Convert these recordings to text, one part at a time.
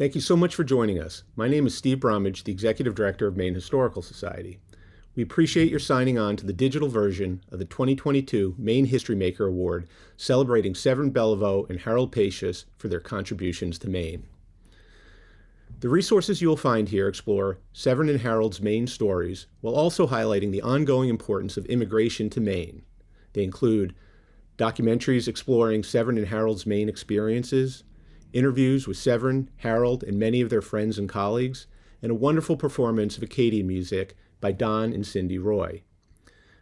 Thank you so much for joining us. My name is Steve Bromwich, the Executive Director of Maine Historical Society. We appreciate your signing on to the digital version of the 2022 Maine History Maker Award, celebrating Severin, Beliveau, and Harold Pachios for their contributions to Maine. The resources you will find here explore Severin and Harold's Maine stories, while also highlighting the ongoing importance of immigration to Maine. They include documentaries exploring Severin and Harold's Maine experiences, interviews with Severin, Harold, and many of their friends and colleagues, and a wonderful performance of Acadian music by Don and Cindy Roy.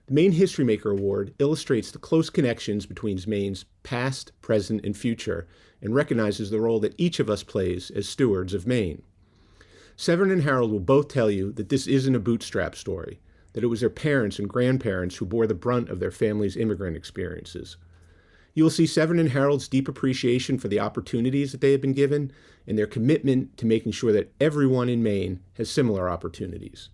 The Maine History Maker Award illustrates the close connections between Maine's past, present, and future, and recognizes the role that each of us plays as stewards of Maine. Severin and Harold will both tell you that this isn't a bootstrap story, that it was their parents and grandparents who bore the brunt of their family's immigrant experiences. You will see Severin and Harold's deep appreciation for the opportunities that they have been given and their commitment to making sure that everyone in Maine has similar opportunities.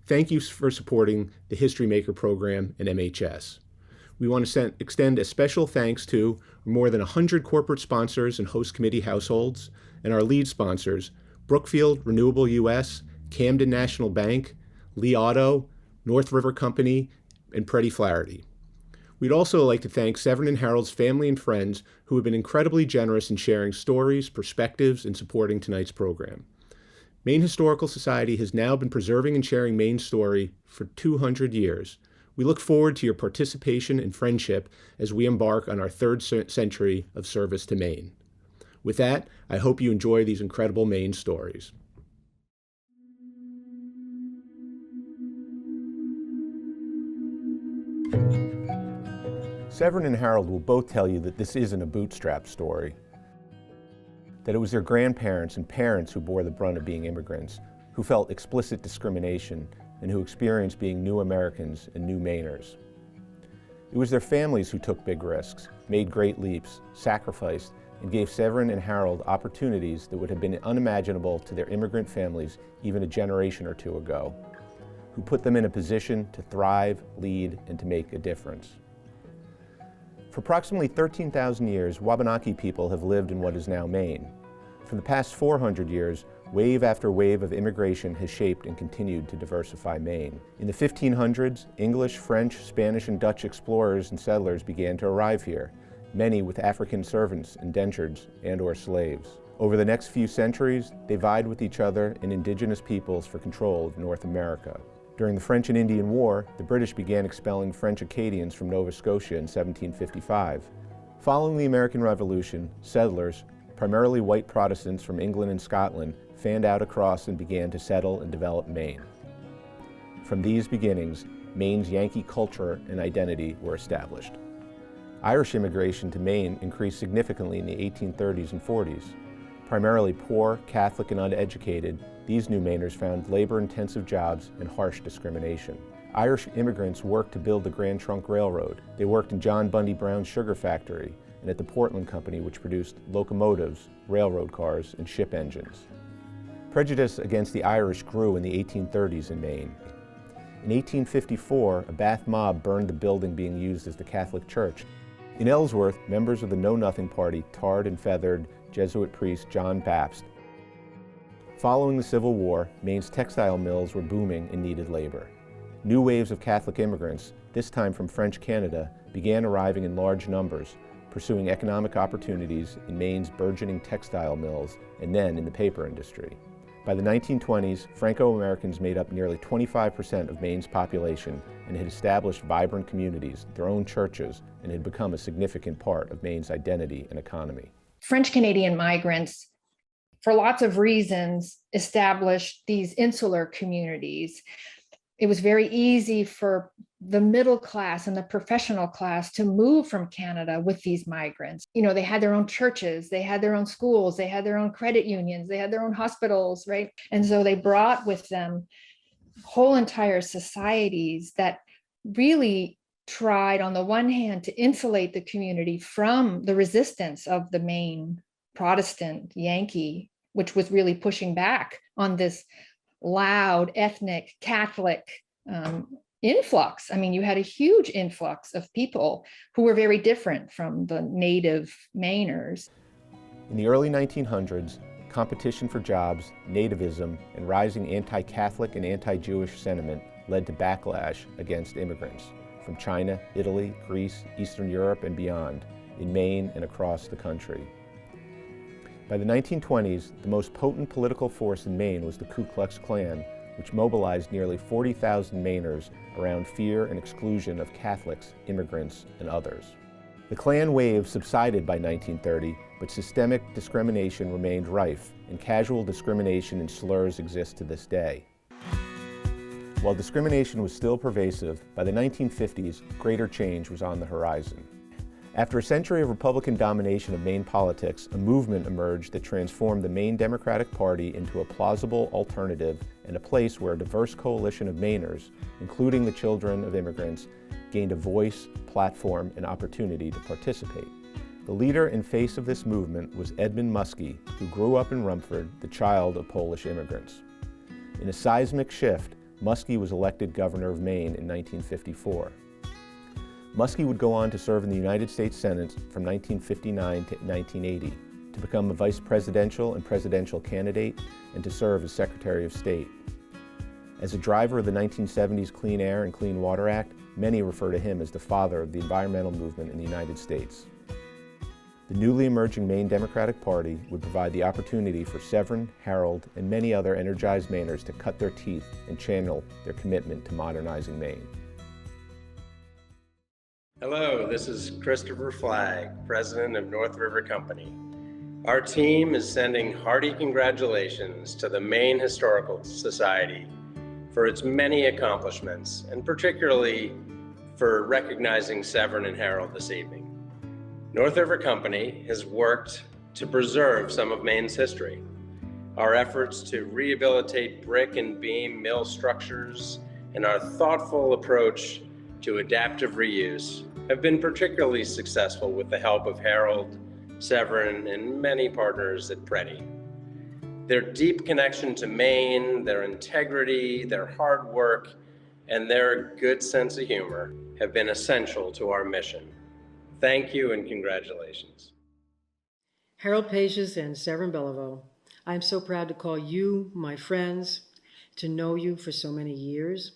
Thank you for supporting the History Maker program and MHS. We want to extend a special thanks to more than 100 corporate sponsors and host committee households, and our lead sponsors, Brookfield Renewable US, Camden National Bank, Lee Auto, North River Company, and Pretty Flaherty. We'd also like to thank Severin and Harold's family and friends who have been incredibly generous in sharing stories, perspectives, and supporting tonight's program. Maine Historical Society has now been preserving and sharing Maine's story for 200 years. We look forward to your participation and friendship as we embark on our third century of service to Maine. With that, I hope you enjoy these incredible Maine stories. Severin and Harold will both tell you that this isn't a bootstrap story, that it was their grandparents and parents who bore the brunt of being immigrants, who felt explicit discrimination, and who experienced being new Americans and new Mainers. It was their families who took big risks, made great leaps, sacrificed, and gave Severin and Harold opportunities that would have been unimaginable to their immigrant families even a generation or two ago, who put them in a position to thrive, lead, and to make a difference. For approximately 13,000 years, Wabanaki people have lived in what is now Maine. For the past 400 years, wave after wave of immigration has shaped and continued to diversify Maine. In the 1500s, English, French, Spanish, and Dutch explorers and settlers began to arrive here, many with African servants, indentures, and/or slaves. Over the next few centuries, they vied with each other and indigenous peoples for control of North America. During the French and Indian War, the British began expelling French Acadians from Nova Scotia in 1755. Following the American Revolution, settlers, primarily white Protestants from England and Scotland, fanned out across and began to settle and develop Maine. From these beginnings, Maine's Yankee culture and identity were established. Irish immigration to Maine increased significantly in the 1830s and 40s. Primarily poor, Catholic, and uneducated, these new Mainers found labor-intensive jobs and harsh discrimination. Irish immigrants worked to build the Grand Trunk Railroad. They worked in John Bundy Brown's sugar factory and at the Portland Company, which produced locomotives, railroad cars, and ship engines. Prejudice against the Irish grew in the 1830s in Maine. In 1854, a Bath mob burned the building being used as the Catholic Church. In Ellsworth, members of the Know Nothing Party tarred and feathered Jesuit priest John Bapst. Following the Civil War, Maine's textile mills were booming and needed labor. New waves of Catholic immigrants, this time from French Canada, began arriving in large numbers, pursuing economic opportunities in Maine's burgeoning textile mills and then in the paper industry. By the 1920s, Franco-Americans made up nearly 25% of Maine's population and had established vibrant communities, their own churches, and had become a significant part of Maine's identity and economy. French Canadian migrants, for lots of reasons, established these insular communities. It was very easy for the middle class and the professional class to move from Canada with these migrants. You know, they had their own churches, they had their own schools, they had their own credit unions, they had their own hospitals, right? And so they brought with them whole entire societies that really tried, on the one hand, to insulate the community from the resistance of the Maine Protestant Yankee, which was really pushing back on this loud ethnic Catholic influx. I mean, you had a huge influx of people who were very different from the native Mainers. In the early 1900s, competition for jobs, nativism, and rising anti-Catholic and anti-Jewish sentiment led to backlash against immigrants from China, Italy, Greece, Eastern Europe, and beyond, in Maine and across the country. By the 1920s, the most potent political force in Maine was the Ku Klux Klan, which mobilized nearly 40,000 Mainers around fear and exclusion of Catholics, immigrants, and others. The Klan wave subsided by 1930, but systemic discrimination remained rife, and casual discrimination and slurs exist to this day. While discrimination was still pervasive, by the 1950s, greater change was on the horizon. After a century of Republican domination of Maine politics, a movement emerged that transformed the Maine Democratic Party into a plausible alternative and a place where a diverse coalition of Mainers, including the children of immigrants, gained a voice, platform, and opportunity to participate. The leader and face of this movement was Edmund Muskie, who grew up in Rumford, the child of Polish immigrants. In a seismic shift, Muskie was elected governor of Maine in 1954. Muskie would go on to serve in the United States Senate from 1959 to 1980, to become a vice presidential and presidential candidate, and to serve as Secretary of State. As a driver of the 1970s Clean Air and Clean Water Act, many refer to him as the father of the environmental movement in the United States. The newly emerging Maine Democratic Party would provide the opportunity for Severin, Harold, and many other energized Mainers to cut their teeth and channel their commitment to modernizing Maine. Hello, this is Christopher Flagg, President of North River Company. Our team is sending hearty congratulations to the Maine Historical Society for its many accomplishments, and particularly for recognizing Severin and Harold this evening. North River Company has worked to preserve some of Maine's history. Our efforts to rehabilitate brick and beam mill structures and our thoughtful approach to adaptive reuse have been particularly successful with the help of Harold, Severin, and many partners at Preddy. Their deep connection to Maine, their integrity, their hard work, and their good sense of humor have been essential to our mission. Thank you and congratulations. Harold Pachios and Severin Beliveau, I'm so proud to call you my friends, to know you for so many years,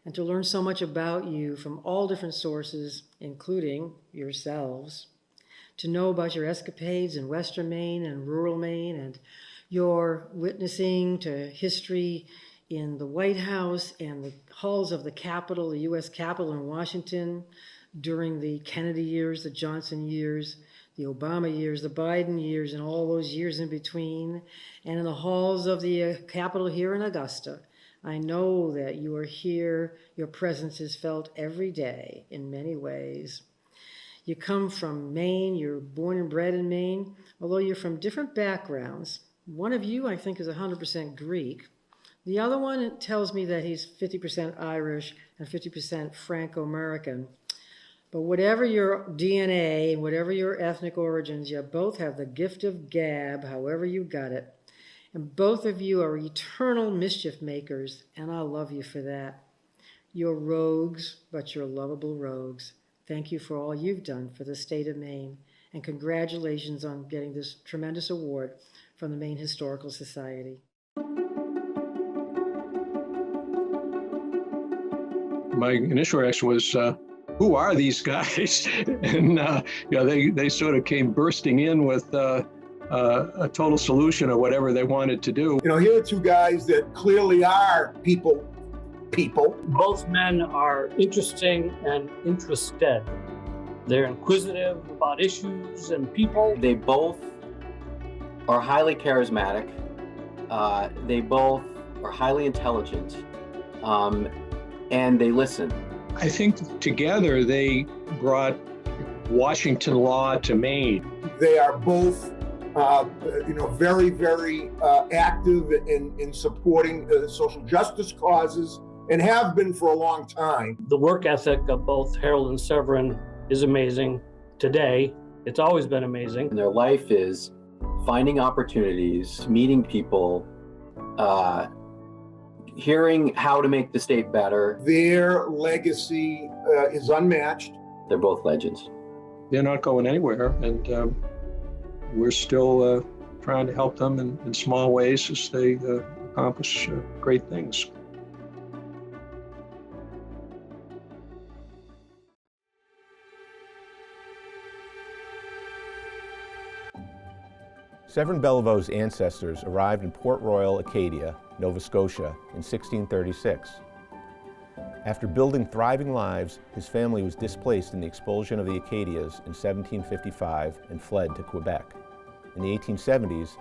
and to learn so much about you from all different sources, including yourselves, to know about your escapades in Western Maine and rural Maine, and your witnessing to history in the White House and the halls of the Capitol, the U.S. Capitol in Washington, during the Kennedy years, the Johnson years, the Obama years, the Biden years, and all those years in between, and in the halls of the Capitol here in Augusta. I know that you are here, your presence is felt every day in many ways. You come from Maine, you're born and bred in Maine, although you're from different backgrounds. One of you, I think, is 100% Greek. The other one tells me that he's 50% Irish and 50% Franco-American. But whatever your DNA and whatever your ethnic origins, you both have the gift of gab, however you got it. And both of you are eternal mischief makers, and I love you for that. You're rogues, but you're lovable rogues. Thank you for all you've done for the state of Maine, and congratulations on getting this tremendous award from the Maine Historical Society. My initial reaction was, who are these guys? And they sort of came bursting in with a total solution of whatever they wanted to do. Here are two guys that clearly are people. Both men are interesting and interested. They're inquisitive about issues and people. They both are highly charismatic. They both are highly intelligent, and they listen. I think together they brought Washington law to Maine. They are both very, very active in supporting social justice causes, and have been for a long time. The work ethic of both Harold and Severin is amazing. Today, it's always been amazing. And their life is finding opportunities, meeting people, hearing how to make the state better. Their legacy is unmatched. They're both legends. They're not going anywhere, and we're still trying to help them in small ways as they accomplish great things. Severin Believeau's ancestors arrived in Port Royal, Acadia, Nova Scotia in 1636. After building thriving lives, his family was displaced in the expulsion of the Acadias in 1755 and fled to Quebec. In the 1870s,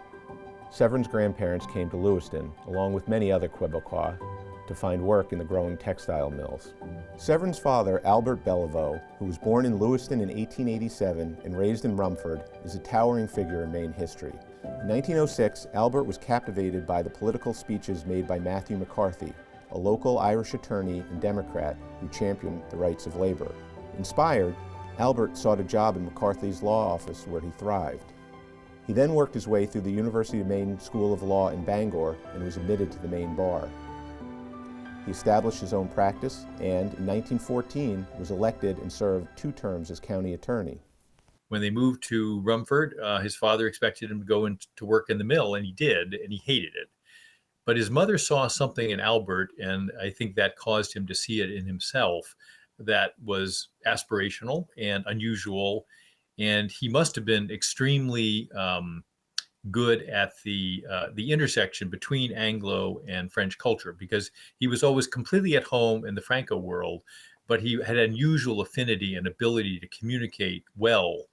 Severin's grandparents came to Lewiston, along with many other Quebecois, to find work in the growing textile mills. Severin's father, Albert Beliveau, who was born in Lewiston in 1887 and raised in Rumford, is a towering figure in Maine history. In 1906, Albert was captivated by the political speeches made by Matthew McCarthy, a local Irish attorney and Democrat who championed the rights of labor. Inspired, Albert sought a job in McCarthy's law office where he thrived. He then worked his way through the University of Maine School of Law in Bangor and was admitted to the Maine bar. He established his own practice and, in 1914, was elected and served 2 terms as county attorney. When they moved to Rumford, his father expected him to go to work in the mill, and he did, and he hated it. But his mother saw something in Albert, and I think that caused him to see it in himself that was aspirational and unusual, and he must have been extremely good at the intersection between Anglo and French culture, because he was always completely at home in the Franco world, but he had unusual affinity and ability to communicate well.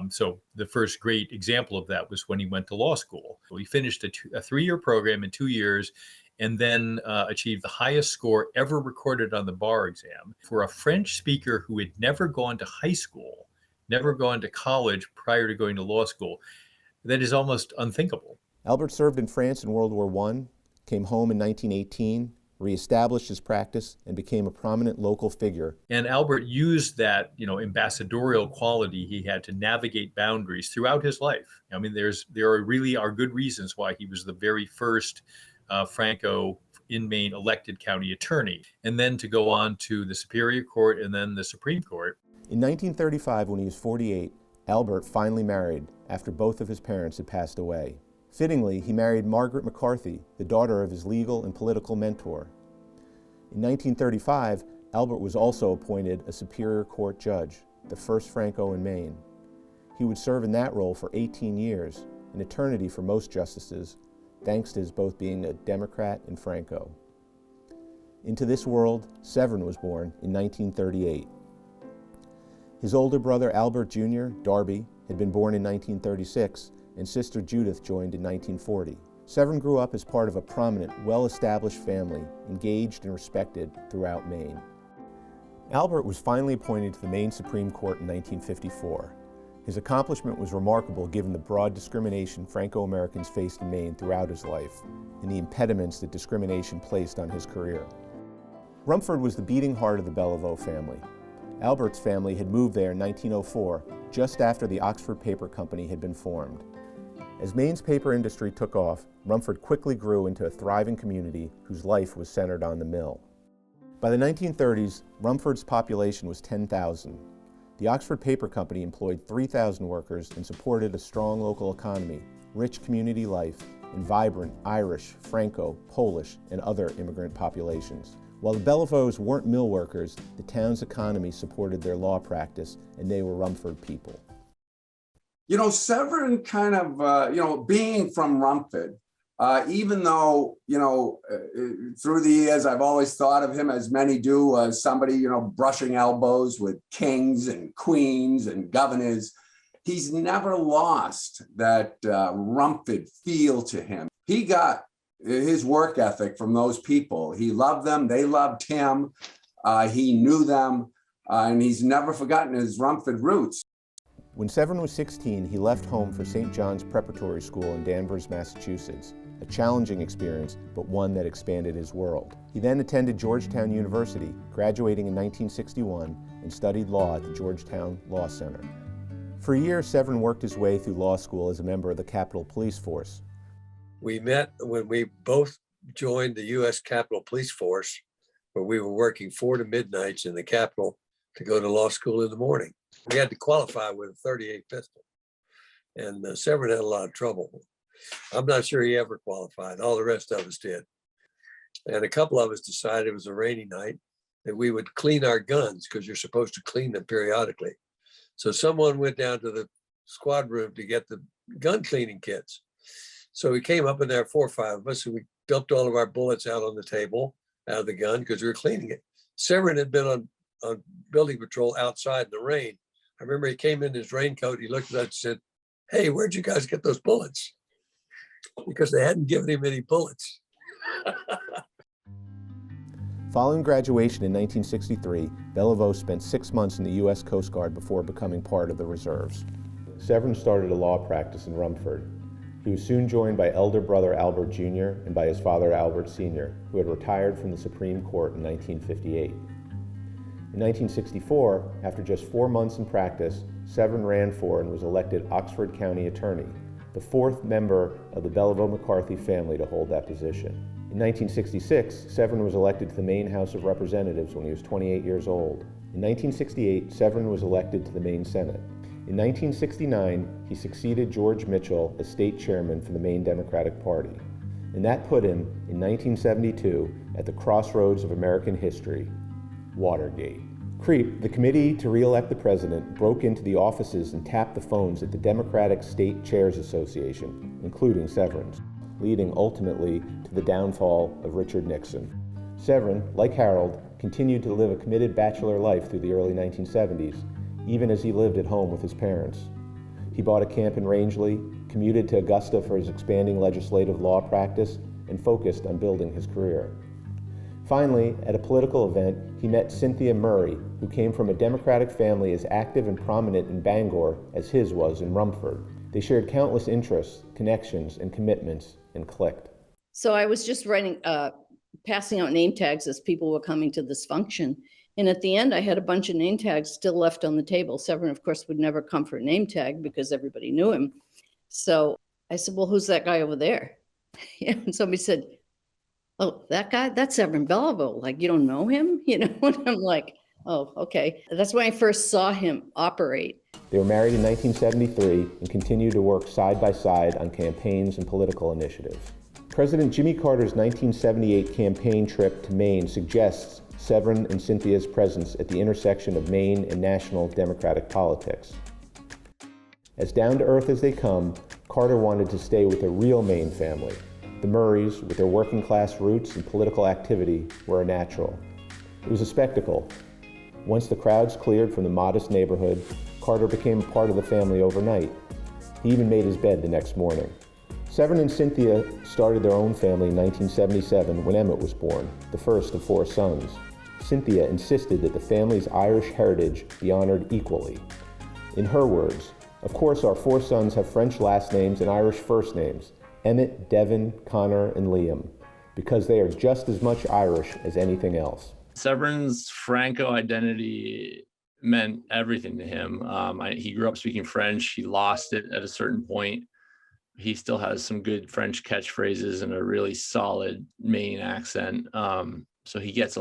So the first great example of that was when he went to law school. He finished a 3-year program in 2 years and then achieved the highest score ever recorded on the bar exam. For a French speaker who had never gone to high school, never gone to college prior to going to law school, that is almost unthinkable. Albert served in France in World War I, came home in 1918, reestablished his practice, and became a prominent local figure. And Albert used that, ambassadorial quality he had to navigate boundaries throughout his life. I mean, there are good reasons why he was the very first Franco in Maine elected county attorney, and then to go on to the Superior Court and then the Supreme Court. In 1935, when he was 48, Albert finally married after both of his parents had passed away. Fittingly, he married Margaret McCarthy, the daughter of his legal and political mentor. In 1935, Albert was also appointed a Superior Court judge, the first Franco in Maine. He would serve in that role for 18 years, an eternity for most justices, thanks to his both being a Democrat and Franco. Into this world, Severin was born in 1938. His older brother Albert Jr., Darby, had been born in 1936, and sister Judith joined in 1940. Severin grew up as part of a prominent, well-established family, engaged and respected throughout Maine. Albert was finally appointed to the Maine Supreme Court in 1954. His accomplishment was remarkable given the broad discrimination Franco-Americans faced in Maine throughout his life, and the impediments that discrimination placed on his career. Rumford was the beating heart of the Beliveau family. Albert's family had moved there in 1904, just after the Oxford Paper Company had been formed. As Maine's paper industry took off, Rumford quickly grew into a thriving community whose life was centered on the mill. By the 1930s, Rumford's population was 10,000. The Oxford Paper Company employed 3,000 workers and supported a strong local economy, rich community life, and vibrant Irish, Franco, Polish, and other immigrant populations. While the Believeaus weren't mill workers, the town's economy supported their law practice, and they were Rumford people. Severin kind of, being from Rumford, even though, through the years, I've always thought of him, as many do, as somebody, brushing elbows with kings and queens and governors, he's never lost that Rumford feel to him. He got his work ethic from those people. He loved them, they loved him, he knew them, and he's never forgotten his Rumford roots. When Severin was 16, he left home for St. John's Preparatory School in Danvers, Massachusetts, a challenging experience, but one that expanded his world. He then attended Georgetown University, graduating in 1961, and studied law at the Georgetown Law Center. For a year, Severin worked his way through law school as a member of the Capitol Police Force. We met when we both joined the U.S. Capitol Police Force, where we were working 4 to midnights in the Capitol to go to law school in the morning. We had to qualify with a .38 pistol. And Severin had a lot of trouble I'm not sure he ever qualified. All the rest of us did. And a couple of us decided it was a rainy night that we would clean our guns because you're supposed to clean them periodically. So someone went down to the squad room to get the gun cleaning kits. So we came up in there, 4 or 5 of us, and we dumped all of our bullets out on the table out of the gun because we were cleaning it. Severin had been on building patrol outside in the rain. I remember he came in his raincoat, he looked at us and said, "Hey, where'd you guys get those bullets?" Because they hadn't given him any bullets. Following graduation in 1963, Beliveau spent 6 months in the U.S. Coast Guard before becoming part of the reserves. Severin started a law practice in Rumford. He was soon joined by elder brother Albert Jr. and by his father Albert Sr., who had retired from the Supreme Court in 1958. In 1964, after just 4 months in practice, Severin ran for and was elected Oxford County Attorney, the 4th member of the Beliveau-McCarthy family to hold that position. In 1966, Severin was elected to the Maine House of Representatives when he was 28 years old. In 1968, Severin was elected to the Maine Senate. In 1969, he succeeded George Mitchell as state chairman for the Maine Democratic Party. And that put him, in 1972, at the crossroads of American history, Watergate. CREEP, the Committee to Re-elect the President, broke into the offices and tapped the phones at the Democratic State Chairs Association, including Severin's, leading ultimately to the downfall of Richard Nixon. Severin, like Harold, continued to live a committed bachelor life through the early 1970s, even as he lived at home with his parents. He bought a camp in Rangeley, commuted to Augusta for his expanding legislative law practice, and focused on building his career. Finally, at a political event, he met Cynthia Murray, who came from a Democratic family as active and prominent in Bangor as his was in Rumford. They shared countless interests, connections, and commitments, and clicked. So I was just passing out name tags as people were coming to this function. And at the end, I had a bunch of name tags still left on the table. Severin, of course, would never come for a name tag because everybody knew him. So I said, "Well, who's that guy over there?" And somebody said, "Oh, that guy, that's Severin Beliveau. Like, you don't know him?" And I'm like, "Oh, okay." That's when I first saw him operate. They were married in 1973 and continued to work side by side on campaigns and political initiatives. President Jimmy Carter's 1978 campaign trip to Maine suggests Severin and Cynthia's presence at the intersection of Maine and national Democratic politics. As down-to-earth as they come, Carter wanted to stay with a real Maine family. The Murrays, with their working-class roots and political activity, were a natural. It was a spectacle. Once the crowds cleared from the modest neighborhood, Carter became part of the family overnight. He even made his bed the next morning. Severin and Cynthia started their own family in 1977 when Emmett was born, the first of 4 sons. Cynthia insisted that the family's Irish heritage be honored equally. In her words, "Of course our 4 sons have French last names and Irish first names, Emmett, Devin, Connor, and Liam, because they are just as much Irish as anything else." Severin's Franco identity meant everything to him. He grew up speaking French. He lost it at a certain point. He still has some good French catchphrases and a really solid Maine accent. So he gets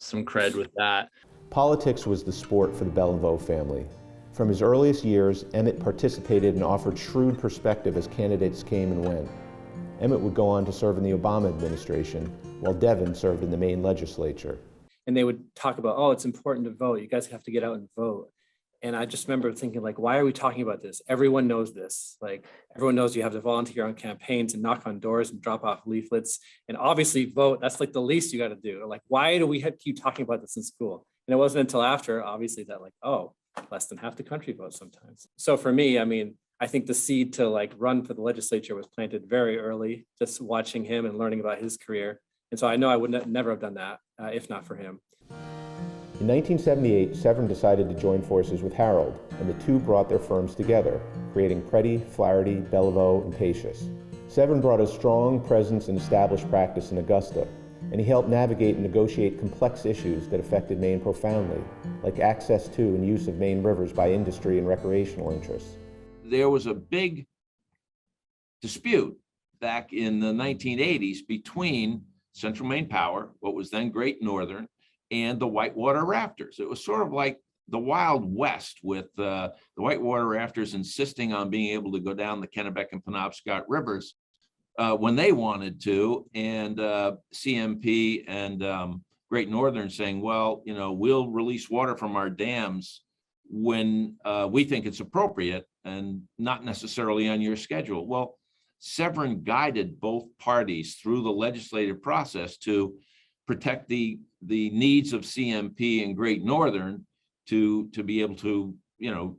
some cred with that. Politics was the sport for the Beliveau family. From his earliest years, Emmett participated and offered shrewd perspective as candidates came and went. Emmett would go on to serve in the Obama administration, while Devin served in the Maine legislature. And they would talk about, "Oh, it's important to vote. You guys have to get out and vote." And I just remember thinking, like, why are we talking about this? Everyone knows this. Like, everyone knows you have to volunteer on campaigns and knock on doors and drop off leaflets and obviously vote. That's like the least you got to do. Like, why do we have to keep talking about this in school? And it wasn't until after, obviously, that like, oh, less than half the country votes sometimes. So for me, I mean, I think the seed to like run for the legislature was planted very early, just watching him and learning about his career. And so I know I would never have done that if not for him. In 1978, Severin decided to join forces with Harold, and the two brought their firms together, creating Preddy, Flaherty, Beliveau, and Pachios. Severin brought a strong presence and established practice in Augusta, and he helped navigate and negotiate complex issues that affected Maine profoundly, like access to and use of Maine rivers by industry and recreational interests. There was a big dispute back in the 1980s between Central Maine Power, what was then Great Northern, and the Whitewater Rafters. It was sort of like the Wild West with the whitewater rafters insisting on being able to go down the Kennebec and Penobscot rivers when they wanted to, and CMP and Great Northern saying, well, we'll release water from our dams when we think it's appropriate and not necessarily on your schedule. Well, Severin guided both parties through the legislative process to protect the needs of CMP and Great Northern to be able to,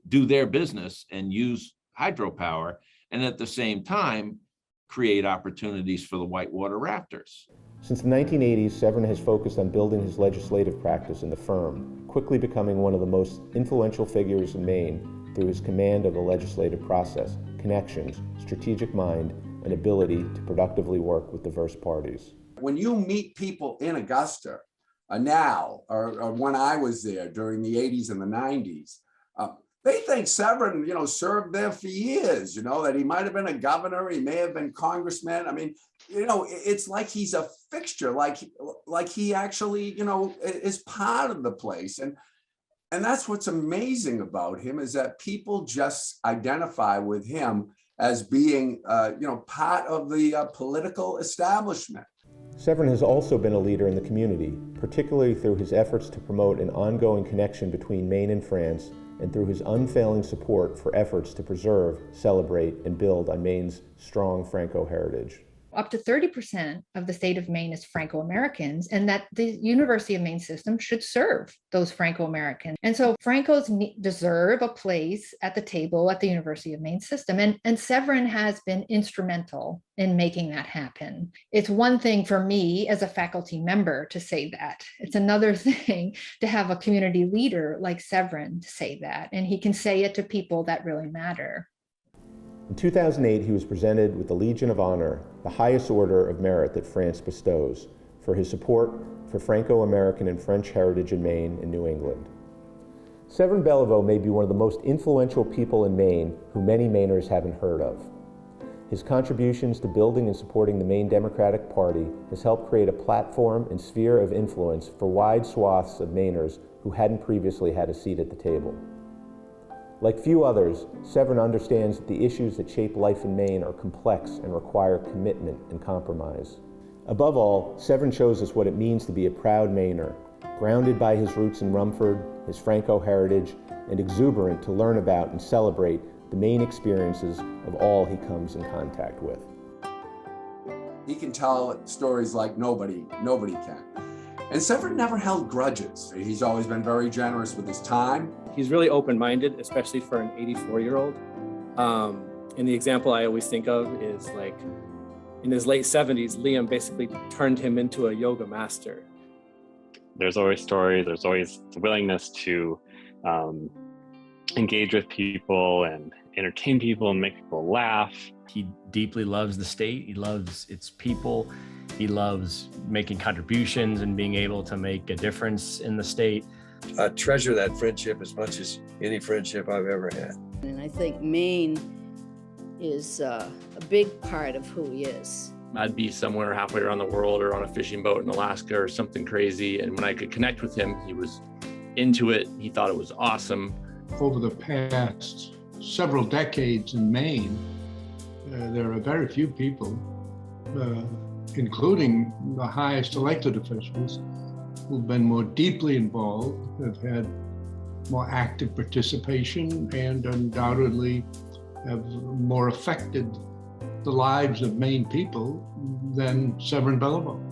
do their business and use hydropower, and at the same time, create opportunities for the whitewater rafters. Since the 1980s, Severin has focused on building his legislative practice in the firm, quickly becoming one of the most influential figures in Maine through his command of the legislative process, connections, strategic mind, and ability to productively work with diverse parties. When you meet people in Augusta now, or when I was there during the 80s and the 90s, they think Severin, served there for years, that he might have been a governor, he may have been congressman. I mean, it's like he's a fixture, like he actually, is part of the place. And that's what's amazing about him, is that people just identify with him as being, part of the political establishment. Severin has also been a leader in the community, particularly through his efforts to promote an ongoing connection between Maine and France, and through his unfailing support for efforts to preserve, celebrate, and build on Maine's strong Franco heritage. Up to 30% of the state of Maine is Franco-Americans, and that the University of Maine system should serve those Franco-Americans. And so Francos deserve a place at the table at the University of Maine system. And Severin has been instrumental in making that happen. It's one thing for me as a faculty member to say that. It's another thing to have a community leader like Severin to say that. And he can say it to people that really matter. In 2008, he was presented with the Legion of Honor, the highest order of merit that France bestows, for his support for Franco-American and French heritage in Maine and New England. Severin Beliveau may be one of the most influential people in Maine who many Mainers haven't heard of. His contributions to building and supporting the Maine Democratic Party has helped create a platform and sphere of influence for wide swaths of Mainers who hadn't previously had a seat at the table. Like few others, Severin understands that the issues that shape life in Maine are complex and require commitment and compromise. Above all, Severin shows us what it means to be a proud Mainer, grounded by his roots in Rumford, his Franco heritage, and exuberant to learn about and celebrate the Maine experiences of all he comes in contact with. He can tell stories like nobody can. And Severin never held grudges. He's always been very generous with his time. He's really open-minded, especially for an 84-year-old. And the example I always think of is like in his late 70s, Liam basically turned him into a yoga master. There's always stories, there's always the willingness to engage with people and entertain people and make people laugh. He deeply loves the state, he loves its people, he loves making contributions and being able to make a difference in the state. I treasure that friendship as much as any friendship I've ever had. And I think Maine is a big part of who he is. I'd be somewhere halfway around the world or on a fishing boat in Alaska or something crazy. And when I could connect with him, he was into it. He thought it was awesome. Over the past several decades in Maine, there are very few people, including the highest elected officials, who've been more deeply involved, have had more active participation, and undoubtedly have more affected the lives of Maine people than Severin Beliveau.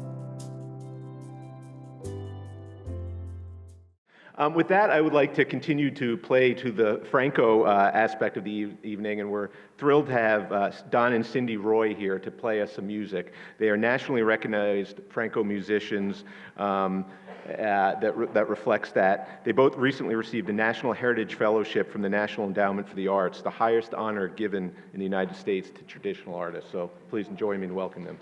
With that, I would like to continue to play to the Franco aspect of the evening, and we're thrilled to have Don and Cindy Roy here to play us some music. They are nationally recognized Franco musicians that reflects that. They both recently received a National Heritage Fellowship from the National Endowment for the Arts, the highest honor given in the United States to traditional artists. So please join me and welcome them.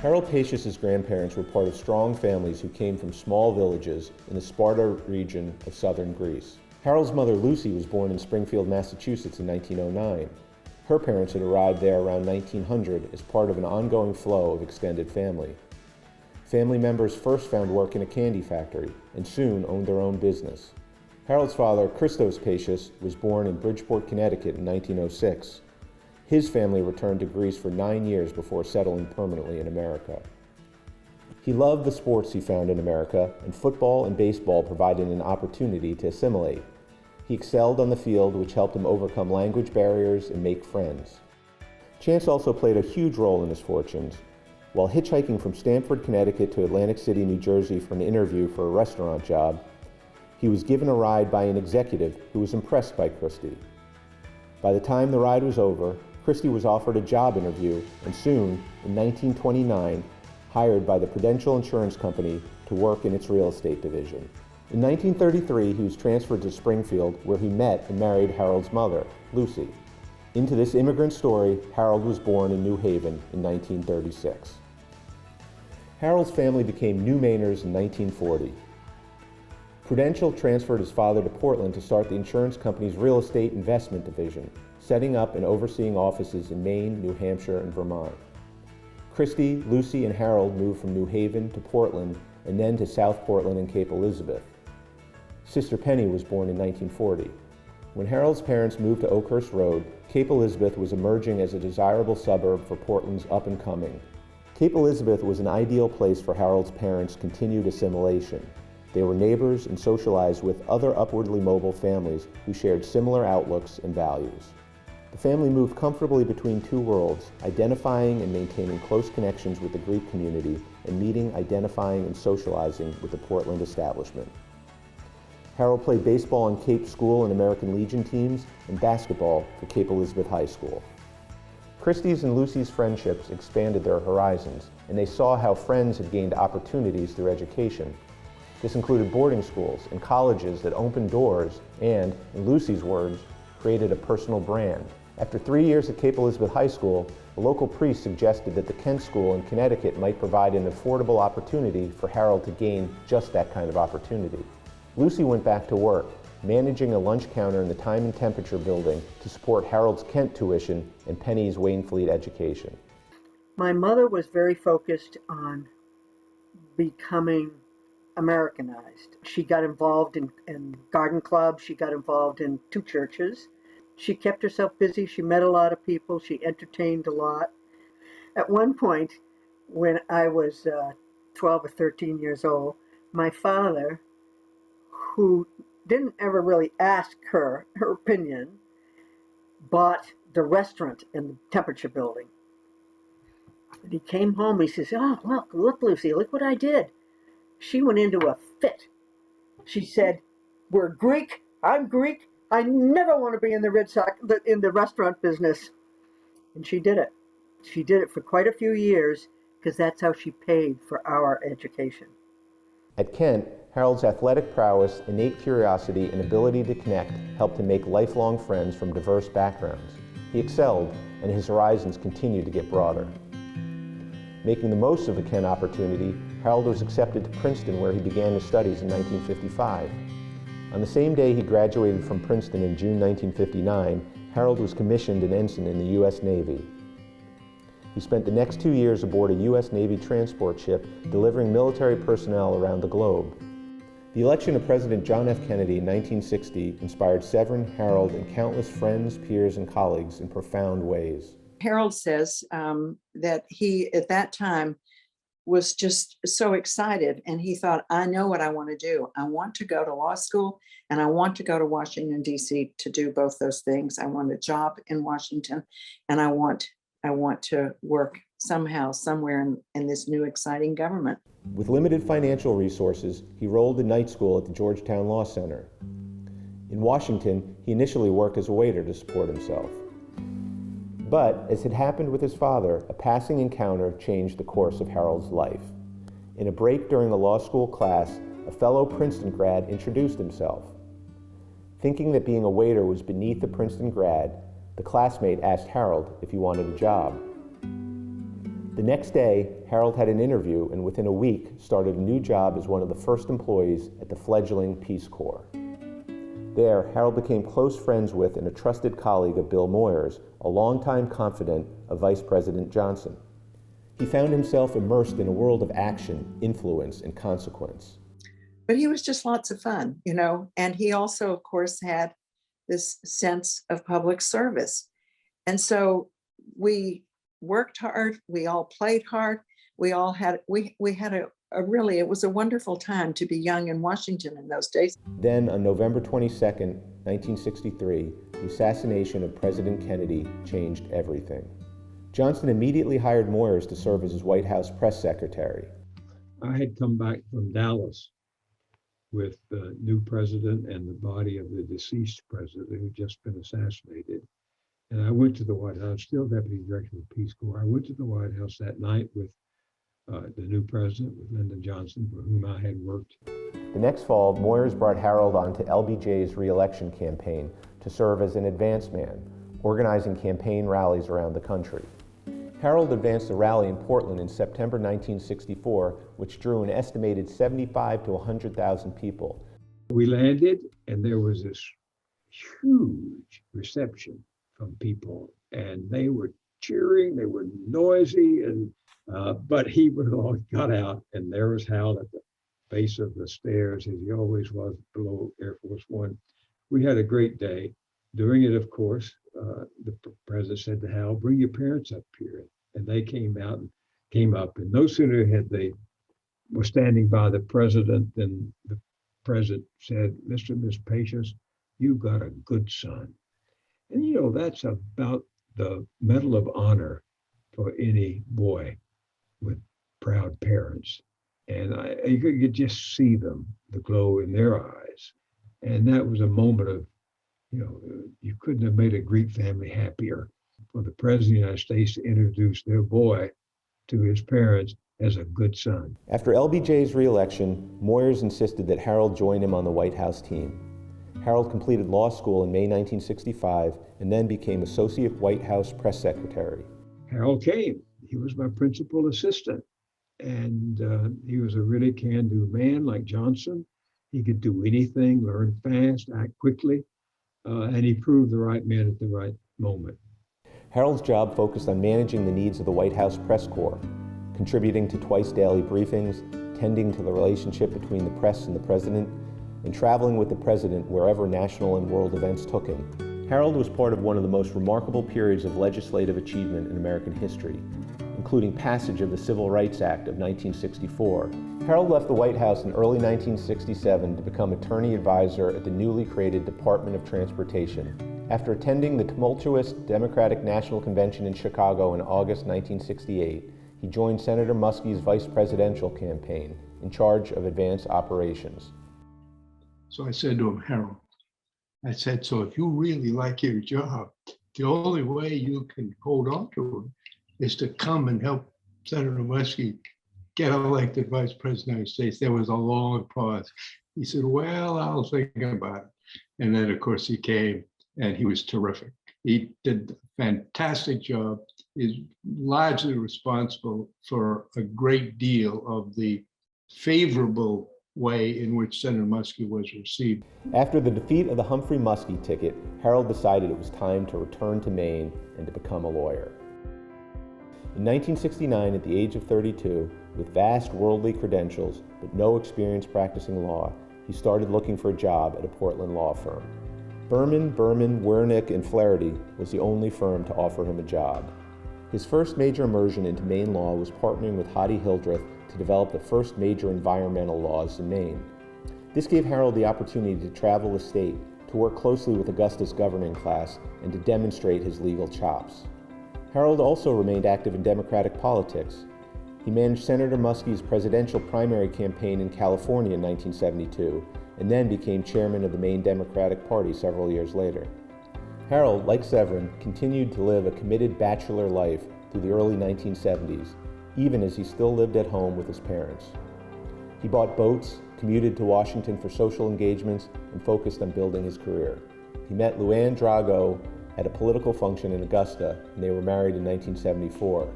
Harold Pachios' grandparents were part of strong families who came from small villages in the Sparta region of southern Greece. Harold's mother, Lucy, was born in Springfield, Massachusetts in 1909. Her parents had arrived there around 1900 as part of an ongoing flow of extended family. Family members first found work in a candy factory and soon owned their own business. Harold's father, Christos Pachios, was born in Bridgeport, Connecticut in 1906. His family returned to Greece for 9 years before settling permanently in America. He loved the sports he found in America, and football and baseball provided an opportunity to assimilate. He excelled on the field, which helped him overcome language barriers and make friends. Chance also played a huge role in his fortunes. While hitchhiking from Stamford, Connecticut to Atlantic City, New Jersey for an interview for a restaurant job, he was given a ride by an executive who was impressed by Christie. By the time the ride was over, Christie was offered a job interview and soon, in 1929, hired by the Prudential Insurance Company to work in its real estate division. In 1933, he was transferred to Springfield, where he met and married Harold's mother, Lucy. Into this immigrant story, Harold was born in New Haven in 1936. Harold's family became New Mainers in 1940. Prudential transferred his father to Portland to start the insurance company's real estate investment division, setting up and overseeing offices in Maine, New Hampshire, and Vermont. Christie, Lucy, and Harold moved from New Haven to Portland and then to South Portland and Cape Elizabeth. Sister Penny was born in 1940. When Harold's parents moved to Oakhurst Road, Cape Elizabeth was emerging as a desirable suburb for Portland's up-and-coming. Cape Elizabeth was an ideal place for Harold's parents' continued assimilation. They were neighbors and socialized with other upwardly mobile families who shared similar outlooks and values. The family moved comfortably between two worlds, identifying and maintaining close connections with the Greek community and meeting, identifying, and socializing with the Portland establishment. Harold played baseball on Cape School and American Legion teams and basketball for Cape Elizabeth High School. Christie's and Lucy's friendships expanded their horizons, and they saw how friends had gained opportunities through education. This included boarding schools and colleges that opened doors and, in Lucy's words, created a personal brand. After 3 years at Cape Elizabeth High School, a local priest suggested that the Kent School in Connecticut might provide an affordable opportunity for Harold to gain just that kind of opportunity. Lucy went back to work, managing a lunch counter in the Time and Temperature building to support Harold's Kent tuition and Penny's Waynfleet education. My mother was very focused on becoming Americanized. She got involved in garden clubs. She got involved in 2 churches. She kept herself busy. She met a lot of people. She entertained a lot. At one point, when I was 12 or 13 years old, my father, who didn't ever really ask her opinion, bought the restaurant in the Temperature building. And he came home, he says, "Oh, look, Lucy, look what I did." She went into a fit. She said, "We're Greek, I'm Greek, I never want to be in the restaurant business." And she did it. She did it for quite a few years because that's how she paid for our education. At Kent, Harold's athletic prowess, innate curiosity, and ability to connect helped him make lifelong friends from diverse backgrounds. He excelled, and his horizons continued to get broader. Making the most of the Kent opportunity, Harold was accepted to Princeton, where he began his studies in 1955. On the same day he graduated from Princeton in June 1959, Harold was commissioned an ensign in the U.S. Navy. He spent the next 2 years aboard a U.S. Navy transport ship delivering military personnel around the globe. The election of President John F. Kennedy in 1960 inspired Severin, Harold, and countless friends, peers, and colleagues in profound ways. Harold says that he, at that time, was just so excited, and he thought, I know what I want to do. I want to go to law school, and I want to go to Washington, D.C. to do both those things. I want a job in Washington, and I want to work somehow, somewhere in this new exciting government. With limited financial resources, he enrolled in night school at the Georgetown Law Center. In Washington, he initially worked as a waiter to support himself. But, as had happened with his father, a passing encounter changed the course of Harold's life. In a break during the law school class, a fellow Princeton grad introduced himself. Thinking that being a waiter was beneath the Princeton grad, the classmate asked Harold if he wanted a job. The next day, Harold had an interview and within a week started a new job as one of the first employees at the fledgling Peace Corps. There, Harold became close friends with and a trusted colleague of Bill Moyers, a longtime confidant of Vice President Johnson. He found himself immersed in a world of action, influence, and consequence. But he was just lots of fun, you know, and he also, of course, had this sense of public service. And so we worked hard, we all played hard, we all had, we had a really, it was a wonderful time to be young in Washington in those days. Then on November 22nd, 1963, the assassination of President Kennedy changed everything. Johnson immediately hired Moyers to serve as his White House press secretary. I had come back from Dallas with the new president and the body of the deceased president who'd just been assassinated. And I went to the White House, still Deputy Director of the Peace Corps. I went to the White House that night with the new president, with Lyndon Johnson, for whom I had worked. The next fall, Moyers brought Harold onto LBJ's re-election campaign to serve as an advance man, organizing campaign rallies around the country. Harold advanced a rally in Portland in September 1964, which drew an estimated 75,000 to 100,000 people. We landed, and there was this huge reception from people, and they were cheering, they were noisy, and but he was all got out, and there was Hal at the base of the stairs, as he always was below Air Force One. We had a great day. During it, of course, the president said to Hal, "Bring your parents up here." And they came out and came up, and no sooner had they were standing by the president than the president said, "Mr. and Miss Pachios, you got a good son." And you know, that's about the Medal of Honor for any boy with proud parents. And you could just see them, the glow in their eyes. And that was a moment of, you know, you couldn't have made a Greek family happier for the President of the United States to introduce their boy to his parents as a good son. After LBJ's re-election, Moyers insisted that Harold join him on the White House team. Harold completed law school in May 1965 and then became Associate White House Press Secretary. Harold came. He was my principal assistant. And he was a really can-do man like Johnson. He could do anything, learn fast, act quickly, and he proved the right man at the right moment. Harold's job focused on managing the needs of the White House press corps, contributing to twice-daily briefings, tending to the relationship between the press and the president, and traveling with the president wherever national and world events took him. Harold was part of one of the most remarkable periods of legislative achievement in American history, including passage of the Civil Rights Act of 1964. Harold left the White House in early 1967 to become attorney advisor at the newly created Department of Transportation. After attending the tumultuous Democratic National Convention in Chicago in August 1968, he joined Senator Muskie's vice presidential campaign in charge of advance operations. So I said to him, "Harold," I said, "so if you really like your job, the only way you can hold on to it is to come and help Senator Muskie get elected vice president of the United States." There was a long pause. He said, "Well, I'll think about it." And then, of course, he came, and he was terrific. He did a fantastic job. He's largely responsible for a great deal of the favorable way in which Senator Muskie was received. After the defeat of the Humphrey Muskie ticket, Harold decided it was time to return to Maine and to become a lawyer. In 1969, at the age of 32, with vast worldly credentials but no experience practicing law, he started looking for a job at a Portland law firm. Berman, Wernick, and Flaherty was the only firm to offer him a job. His first major immersion into Maine law was partnering with Hoddy Hildreth to develop the first major environmental laws in Maine. This gave Harold the opportunity to travel the state, to work closely with Augusta's governing class, and to demonstrate his legal chops. Harold also remained active in Democratic politics. He managed Senator Muskie's presidential primary campaign in California in 1972, and then became chairman of the Maine Democratic Party several years later. Harold, like Severin, continued to live a committed bachelor life through the early 1970s, even as he still lived at home with his parents. He bought boats, commuted to Washington for social engagements, and focused on building his career. He met Luann Drago at a political function in Augusta, and they were married in 1974.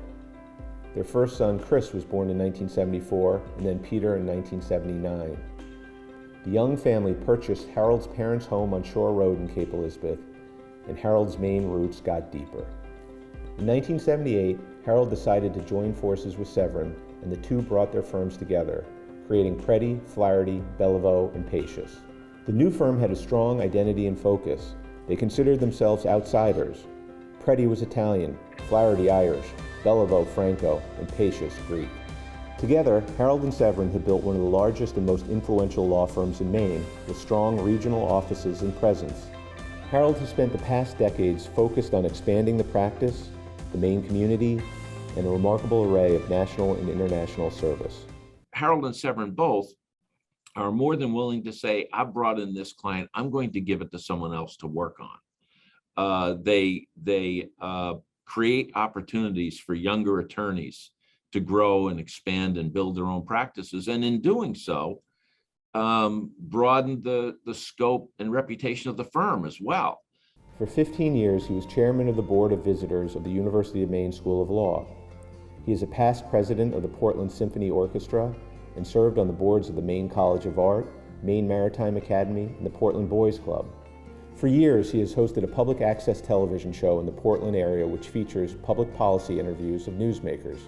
Their first son, Chris, was born in 1974, and then Peter in 1979. The Young family purchased Harold's parents' home on Shore Road in Cape Elizabeth, and Harold's Maine roots got deeper. In 1978, Harold decided to join forces with Severin, and the two brought their firms together, creating Preddy, Flaherty, Beliveau, and Pachios. The new firm had a strong identity and focus. They considered themselves outsiders. Preddy was Italian, Flaherty Irish, Beliveau Franco, and Pachios Greek. Together, Harold and Severin had built one of the largest and most influential law firms in Maine, with strong regional offices and presence. Harold has spent the past decades focused on expanding the practice, the Maine community, and a remarkable array of national and international service. Harold and Severin both are more than willing to say, I brought in this client, I'm going to give it to someone else to work on. They create opportunities for younger attorneys to grow and expand and build their own practices. And in doing so, broaden the scope and reputation of the firm as well. For 15 years, he was chairman of the Board of Visitors of the University of Maine School of Law. He is a past president of the Portland Symphony Orchestra and served on the boards of the Maine College of Art, Maine Maritime Academy, and the Portland Boys Club. For years, he has hosted a public access television show in the Portland area which features public policy interviews of newsmakers.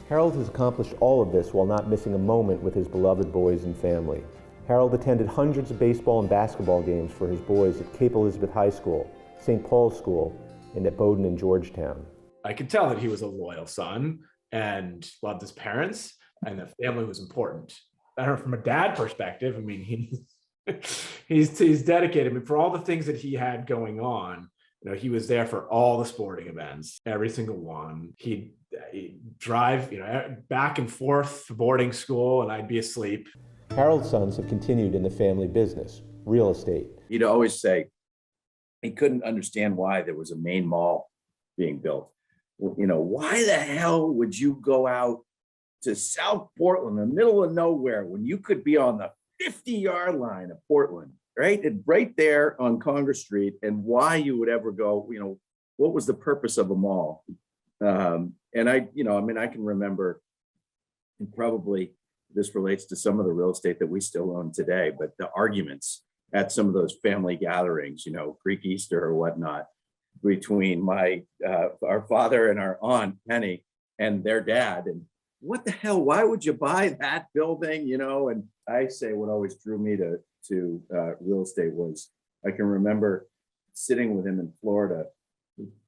Harold has accomplished all of this while not missing a moment with his beloved boys and family. Harold attended hundreds of baseball and basketball games for his boys at Cape Elizabeth High School, St. Paul's School, and at Bowdoin and Georgetown. I could tell that he was a loyal son and loved his parents, and that family was important. I don't know, from a dad perspective, I mean, he's dedicated. I mean, for all the things that he had going on, you know, he was there for all the sporting events, every single one. He'd drive, you know, back and forth to boarding school, and I'd be asleep. Harold's sons have continued in the family business, real estate. He'd always say he couldn't understand why there was a Maine mall being built. You know, why the hell would you go out to South Portland, in the middle of nowhere, when you could be on the 50-yard line of Portland, right? And right there on Congress Street, and why you would ever go, you know, what was the purpose of a mall? And I can remember, and probably this relates to some of the real estate that we still own today, but the arguments at some of those family gatherings, you know, Greek Easter or whatnot, between our father and our aunt Penny and their dad. And what the hell, why would you buy that building? You know, and I say what always drew me to real estate was, I can remember sitting with him in Florida.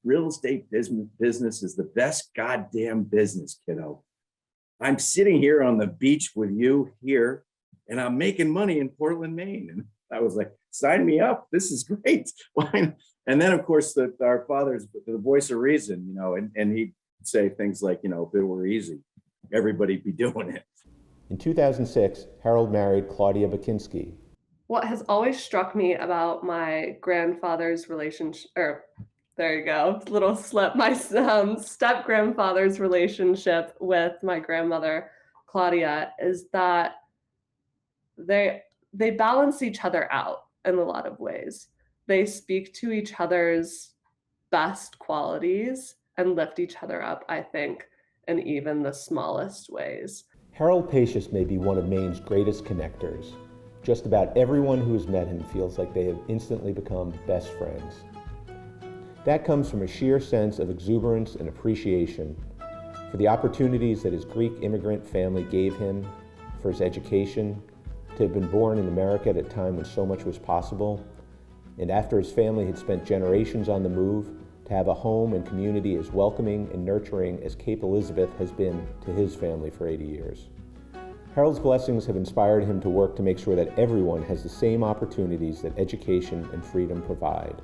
Real estate business is the best goddamn business, kiddo. I'm sitting here on the beach with you here, and I'm making money in Portland, Maine. And I was like, sign me up. This is great. And then, of course, our father's the voice of reason, you know, and he'd say things like, you know, if it were easy, everybody'd be doing it. In 2006, Harold married Claudia Bakinski. What has always struck me about my grandfather's relationship, or there you go, little slip, my step-grandfather's relationship with my grandmother, Claudia, is that they balance each other out in a lot of ways. They speak to each other's best qualities and lift each other up, I think, in even the smallest ways. Harold Pachios may be one of Maine's greatest connectors. Just about everyone who has met him feels like they have instantly become best friends. That comes from a sheer sense of exuberance and appreciation for the opportunities that his Greek immigrant family gave him, for his education, to have been born in America at a time when so much was possible, and after his family had spent generations on the move, to have a home and community as welcoming and nurturing as Cape Elizabeth has been to his family for 80 years. Harold's blessings have inspired him to work to make sure that everyone has the same opportunities that education and freedom provide.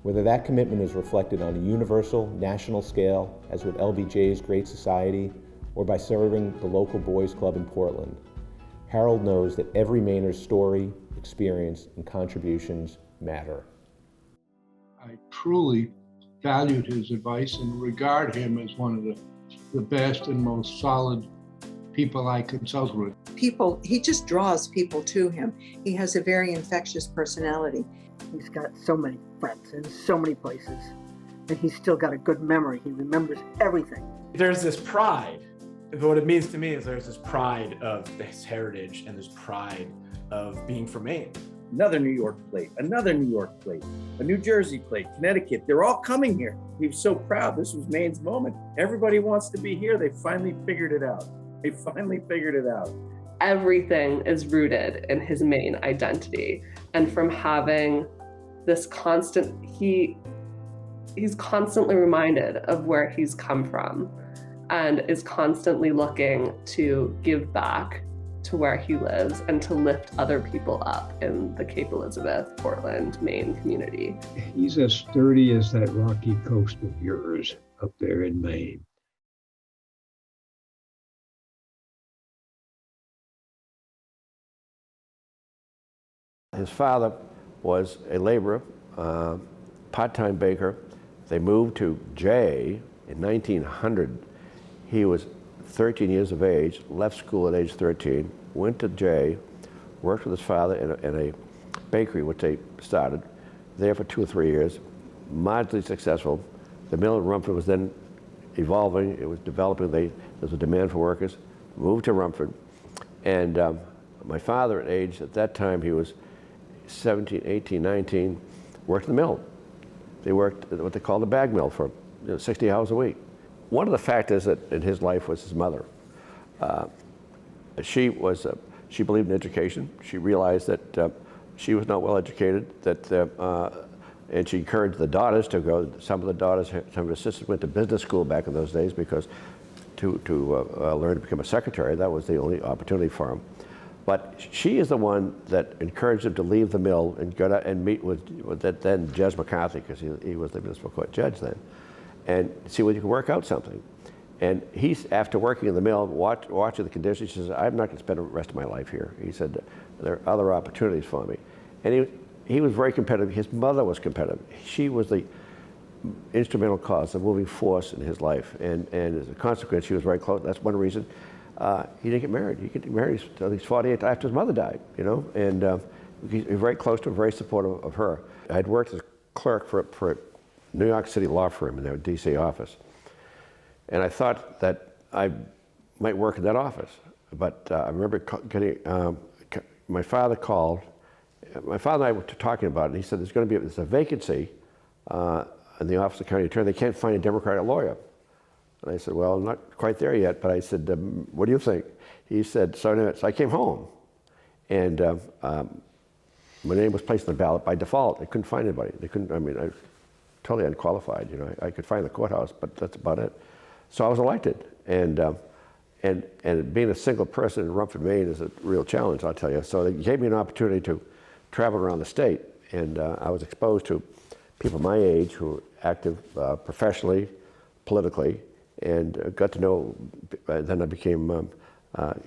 Whether that commitment is reflected on a universal, national scale, as with LBJ's Great Society, or by serving the local boys club in Portland, Harold knows that every Mainer's story, experience, and contributions matter. I truly valued his advice and regard him as one of the best and most solid people I consult with. He just draws people to him. He has a very infectious personality. He's got so many friends in so many places. and he's still got a good memory. He remembers everything. There's this pride. What it means to me is there's this pride of this heritage and this pride of being from Maine. Another New York plate, another New York plate, a New Jersey plate, Connecticut. They're all coming here. He was so proud. This was Maine's moment. Everybody wants to be here. They finally figured it out. They finally figured it out. Everything is rooted in his Maine identity. And from having this constant, he's constantly reminded of where he's come from and is constantly looking to give back to where he lives and to lift other people up in the Cape Elizabeth, Portland, Maine community. He's as sturdy as that rocky coast of yours up there in Maine. His father was a laborer, part-time baker. They moved to Jay in 1900. He was 13 years of age, left school at age 13, went to Jay, worked with his father in a bakery, which they started, there for 2 or 3 years, mildly successful. The mill in Rumford was then evolving, it was developing, there was a demand for workers, moved to Rumford. And my father at that time, he was 17, 18, 19, worked in the mill. They worked at what they called a bag mill for 60 hours a week. One of the factors that in his life was his mother. She believed in education. She realized that she was not well educated, and she encouraged the daughters to go. Some of the sisters went to business school back in those days because to learn to become a secretary, that was the only opportunity for them. But she is the one that encouraged him to leave the mill and go to, and meet with then Judge McCarthy, because he was the municipal court judge then, and see whether you can work out something. And he's, after working in the mill, watching the conditions, he says, I'm not going to spend the rest of my life here. He said, there are other opportunities for me. And he was very competitive. His mother was competitive. She was the instrumental cause, the moving force in his life. And as a consequence, she was very close. That's one reason he didn't get married. He didn't get married until he's 48 after his mother died, and he's very close to her, very supportive of her. I had worked as a clerk for a New York City law firm in their DC office. And I thought that I might work in that office. But I remember getting, my father called. My father and I were talking about it, and he said, there's a vacancy in the office of county attorney. They can't find a Democratic lawyer. And I said, well, I'm not quite there yet, but I said, what do you think? He said, so I came home, and my name was placed on the ballot by default. They couldn't find anybody. I was totally unqualified. I could find the courthouse, but that's about it. So I was elected, and being a single person in Rumford, Maine is a real challenge, I'll tell you. So they gave me an opportunity to travel around the state, and I was exposed to people my age who were active professionally, politically, and got to know. Then I became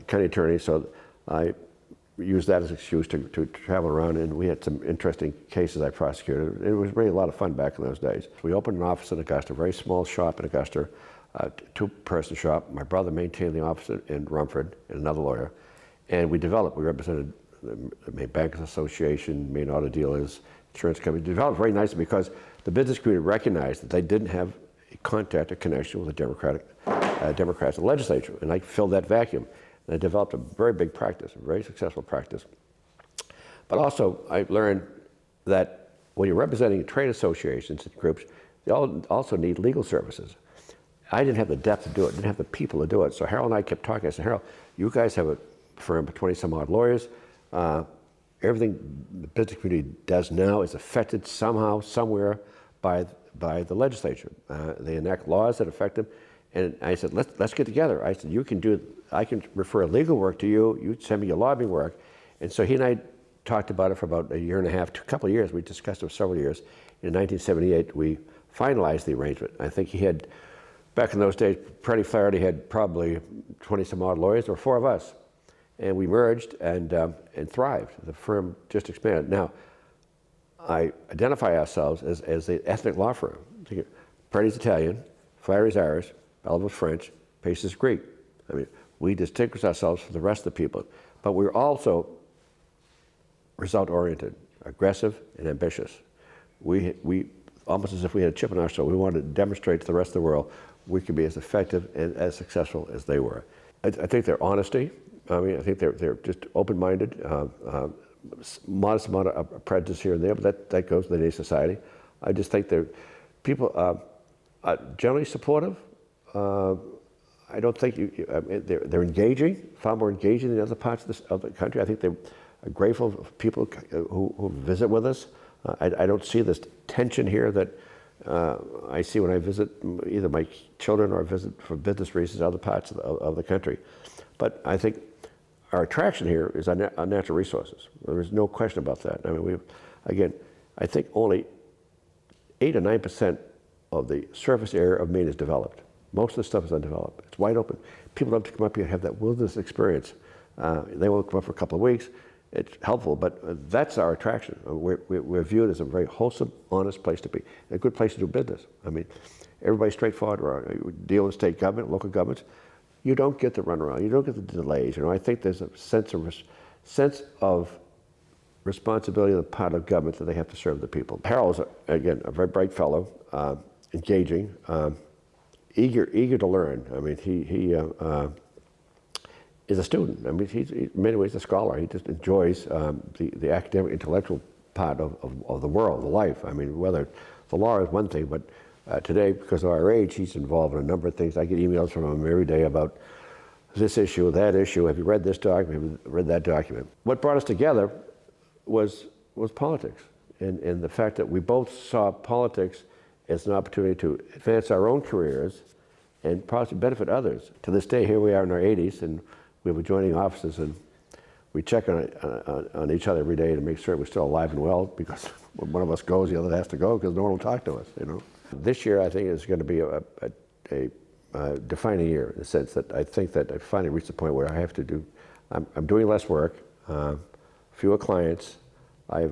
county attorney, so I used that as an excuse to travel around, and we had some interesting cases I prosecuted. It was really a lot of fun back in those days. We opened an office in Augusta, a very small shop in Augusta, two-person shop. My brother maintained the office in Rumford, and another lawyer, and we represented the Maine Bankers Association, Maine Auto Dealers, insurance companies. Developed very nicely because the business community recognized that they didn't have a contact or connection with the Democrats in the legislature, and I filled that vacuum. And I developed a very big practice, a very successful practice. But also, I learned that when you're representing trade associations and groups, they all also need legal services. I didn't have the depth to do it, didn't have the people to do it. So Harold and I kept talking. I said, Harold, you guys have a firm of 20-some-odd lawyers. Everything the business community does now is affected somehow, somewhere by the legislature. They enact laws that affect them. And I said, let's get together. I said, I can refer legal work to you. You send me your lobbying work. And so he and I talked about it for about a year and a half, a couple of years. We discussed it for several years. In 1978, we finalized the arrangement. I think he had, back in those days, Freddie Flaherty had probably 20-some-odd lawyers. There were 4 of us. And we merged and thrived. The firm just expanded. Now, I identify ourselves as the ethnic law firm. Freddie's Italian, Flaherty's Irish, Belivaux's French, Pace is Greek. I mean, we distinguish ourselves from the rest of the people, but we're also result-oriented, aggressive, and ambitious. We almost as if we had a chip in our shoulder. We wanted to demonstrate to the rest of the world we could be as effective and as successful as they were. I think their honesty, I mean, I think they're just open-minded, modest amount of prejudice here and there, but that goes in today's society. I just think people are generally supportive. I don't think they're engaging, far more engaging than other parts of the country. I think they're grateful for people who visit with us. I don't see this tension here that I see when I visit either my children or visit for business reasons other parts of the country. But I think our attraction here is our natural resources. There is no question about that. I mean, I think only 8 or 9% of the surface area of Maine is developed. Most of the stuff is undeveloped. It's wide open. People love to come up here and have that wilderness experience. They won't come up for a couple of weeks. It's helpful, but that's our attraction. We're viewed as a very wholesome, honest place to be, a good place to do business. I mean, everybody's straightforward. We deal with state government, local governments. You don't get the runaround. You don't get the delays. I think there's a sense of responsibility on the part of government that they have to serve the people. Harold's, again, a very bright fellow, engaging, eager to learn. I mean, he is a student. I mean, he's in many ways a scholar. He just enjoys the academic, intellectual part of the world, the life. I mean, whether the law is one thing, but today, because of our age, he's involved in a number of things. I get emails from him every day about this issue, that issue. Have you read this document? Have you read that document? What brought us together was politics, and the fact that we both saw politics as an opportunity to advance our own careers and possibly benefit others. To this day, here we are in our 80s, and we have adjoining offices, and we check on each other every day to make sure we're still alive and well, because when one of us goes, the other has to go, because no one will talk to us, This year, I think, is going to be a defining year, in the sense that I think that I finally reached the point where I have to do, I'm doing less work, fewer clients. I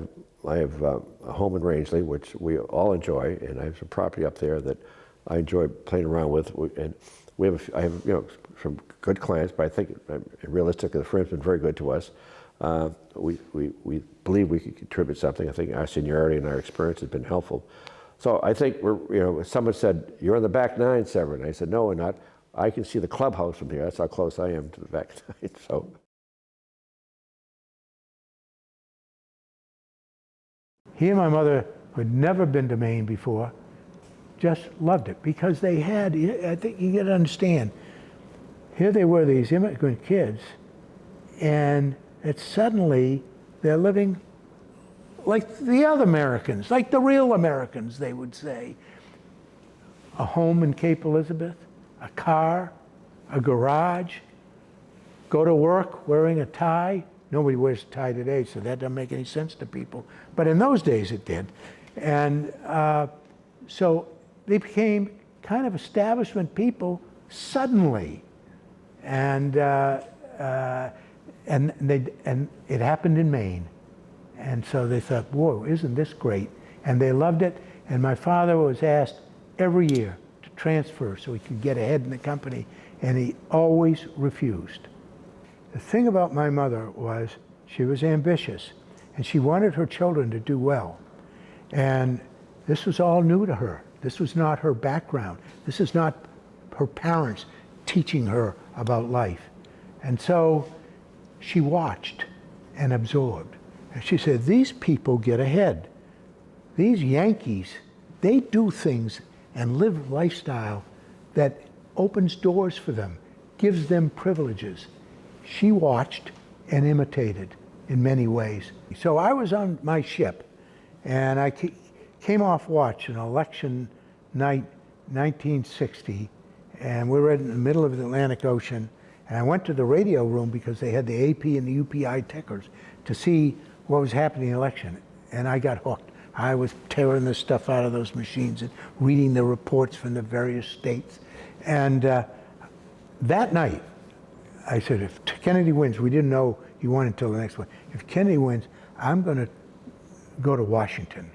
have a home in Rangeley, which we all enjoy, and I have some property up there that I enjoy playing around with. And I have some good clients, but I think realistically the firm's been very good to us. We believe we can contribute something. I think our seniority and our experience has been helpful. So I think someone said, "You're on the back nine, Severin." I said, "No, we're not. I can see the clubhouse from here. That's how close I am to the back nine." So. He and my mother, who had never been to Maine before, just loved it, because they had, I think you got to understand, here they were, these immigrant kids, and suddenly they're living like the other Americans, like the real Americans, they would say. A home in Cape Elizabeth, a car, a garage, go to work wearing a tie. Nobody wears a tie today, so that doesn't make any sense to people. But in those days it did. And so they became kind of establishment people suddenly. And it happened in Maine. And so they thought, whoa, isn't this great? And they loved it. And my father was asked every year to transfer so he could get ahead in the company, and he always refused. The thing about my mother was she was ambitious, and she wanted her children to do well. And this was all new to her. This was not her background. This is not her parents teaching her about life. And so she watched and absorbed. And she said, these people get ahead. These Yankees, they do things and live a lifestyle that opens doors for them, gives them privileges. She watched and imitated in many ways. So I was on my ship, and I came off watch on election night 1960, and we were in the middle of the Atlantic Ocean, and I went to the radio room because they had the AP and the UPI tickers to see what was happening in the election, and I got hooked. I was tearing the stuff out of those machines and reading the reports from the various states. And that night, I said, if Kennedy wins, we didn't know he won until the next one. If Kennedy wins, I'm going to go to Washington.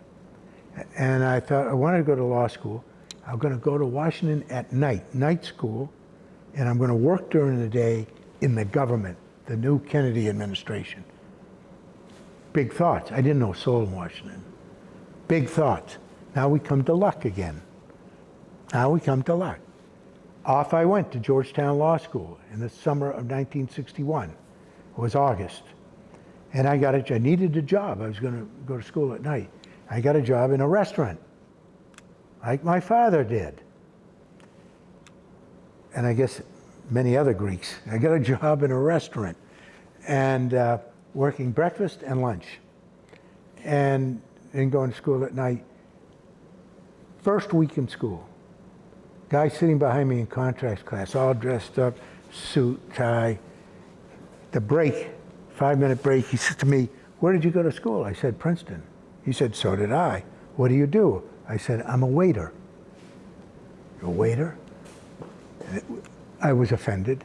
And I thought, I wanted to go to law school. I'm going to go to Washington at night school, and I'm going to work during the day in the government, the new Kennedy administration. Big thoughts. I didn't know a soul in Washington. Big thoughts. Now we come to luck again. Now we come to luck. Off I went to Georgetown Law School in the summer of 1961. It was August. And I needed a job. I was going to go to school at night. I got a job in a restaurant, like my father did. And I guess many other Greeks. I got a job in a restaurant and working breakfast and lunch and then going to school at night. First week in school, guy sitting behind me in contracts class, all dressed up, suit, tie. The break, 5-minute break, he said to me, "Where did you go to school?" I said, "Princeton." He said, "So did I. What do you do?" I said, "I'm a waiter." "A waiter?" I was offended.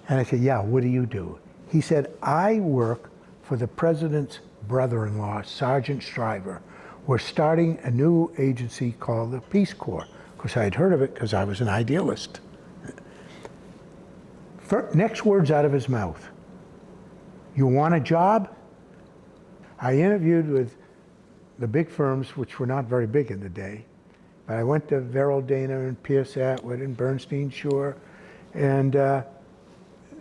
And I said, "Yeah, what do you do?" He said, "I work for the president's brother-in-law, Sergeant Shriver. We're starting a new agency called the Peace Corps." Of course, I had heard of it because I was an idealist. Next words out of his mouth, "You want a job?" I interviewed with the big firms, which were not very big in the day. But I went to Verrill Dana and Pierce Atwood and Bernstein Shore, and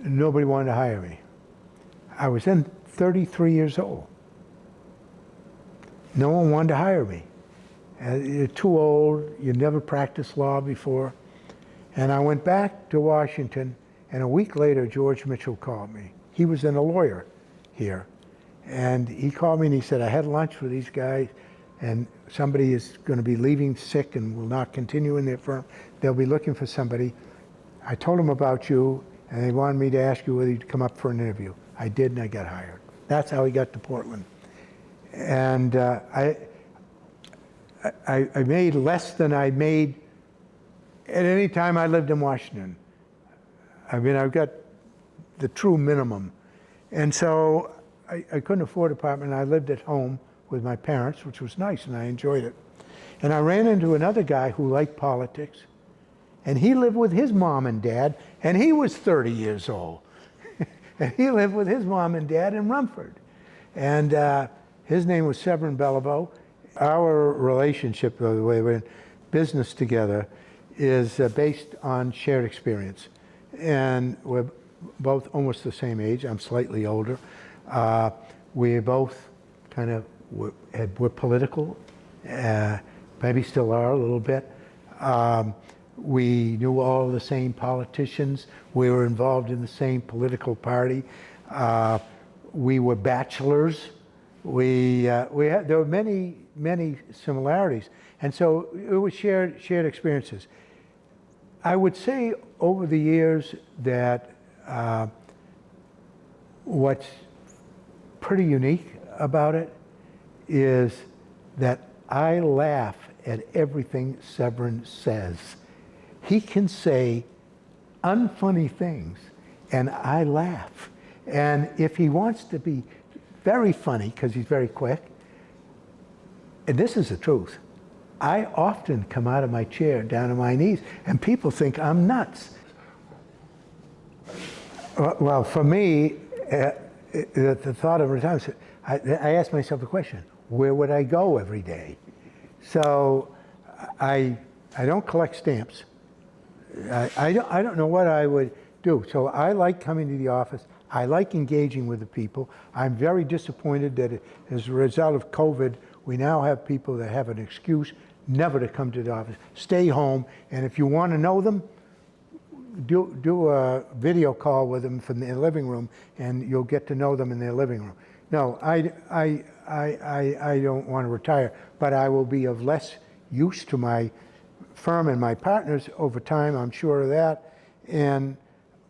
nobody wanted to hire me. I was then 33 years old. No one wanted to hire me. You're too old, you never practiced law before. And I went back to Washington, and a week later, George Mitchell called me. He was then a lawyer here. And he called me and he said, "I had lunch with these guys, and somebody is going to be leaving sick and will not continue in their firm. They'll be looking for somebody. I told them about you, and they wanted me to ask you whether you'd come up for an interview." I did, and I got hired. That's how he got to Portland. And I made less than I made at any time I lived in Washington. I mean, I've got the true minimum. And so I couldn't afford an apartment. I lived at home with my parents, which was nice, and I enjoyed it. And I ran into another guy who liked politics, and he lived with his mom and dad, and he was 30 years old. And he lived with his mom and dad in Rumford. And his name was Severin Beliveau. Our relationship, by the way, we're in business together, is based on shared experience. And we're both almost the same age. I'm slightly older. We both kind of we're political, maybe still are a little bit. We knew all the same politicians. We were involved in the same political party. We were bachelors. There were many similarities, and so it was shared experiences. I would say over the years that what's pretty unique about it is that I laugh at everything Severin says. He can say unfunny things, and I laugh. And if he wants to be very funny, because he's very quick, and this is the truth, I often come out of my chair down to my knees, and people think I'm nuts. Well, for me, the thought of retirement, I ask myself the question, where would I go every day? So I don't collect stamps. I don't know what I would do. So I like coming to the office. I like engaging with the people. I'm very disappointed that as a result of COVID, we now have people that have an excuse never to come to the office. Stay home, and if you want to know them, do a video call with them from their living room, and you'll get to know them in their living room. No, I don't want to retire, but I will be of less use to my firm and my partners over time, I'm sure of that.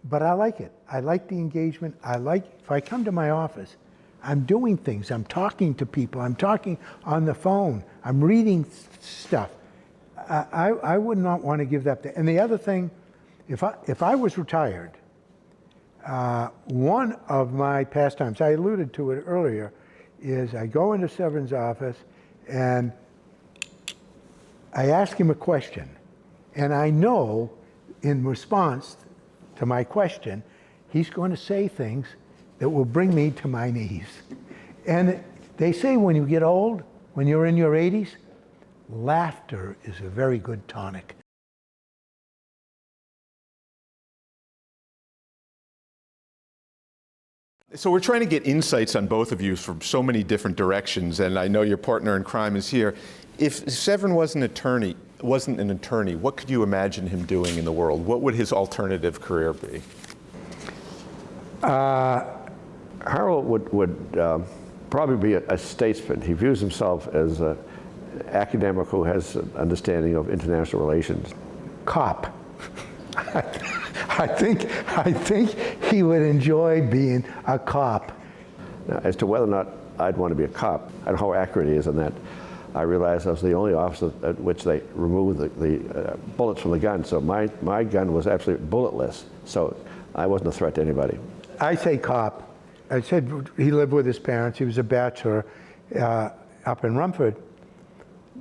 But I like it. I like the engagement. If I come to my office, I'm doing things. I'm talking to people. I'm talking on the phone. I'm reading stuff. I would not want to give that. And the other thing, if I was retired, one of my pastimes, I alluded to it earlier, is I go into Severin's office and I ask him a question. And I know in response to my question, he's going to say things that will bring me to my knees. And they say when you get old, when you're in your 80s, laughter is a very good tonic. So we're trying to get insights on both of you from so many different directions, and I know your partner in crime is here. If Severin wasn't an attorney, what could you imagine him doing in the world? What would his alternative career be? Harold would probably be a statesman. He views himself as an academic who has an understanding of international relations. Cop. I think he would enjoy being a cop. Now, as to whether or not I'd want to be a cop, I don't know how accurate he is in that. I realized I was the only officer at which they removed the bullets from the gun, so my gun was absolutely bulletless, so I wasn't a threat to anybody. I say cop. I said he lived with his parents. He was a bachelor up in Rumford,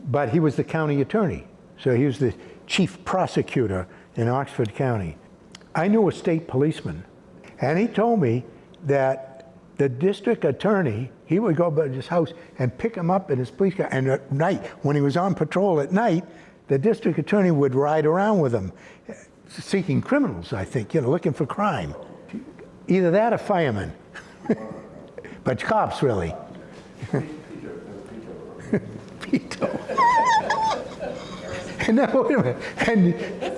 but he was the county attorney, so he was the chief prosecutor in Oxford County. I knew a state policeman, and he told me that the district attorney, he would go by his house and pick him up in his police car, and at night, when he was on patrol at night, the district attorney would ride around with him, seeking criminals, I think, looking for crime. Either that or firemen, but cops, really. Pito. And now, wait a minute, and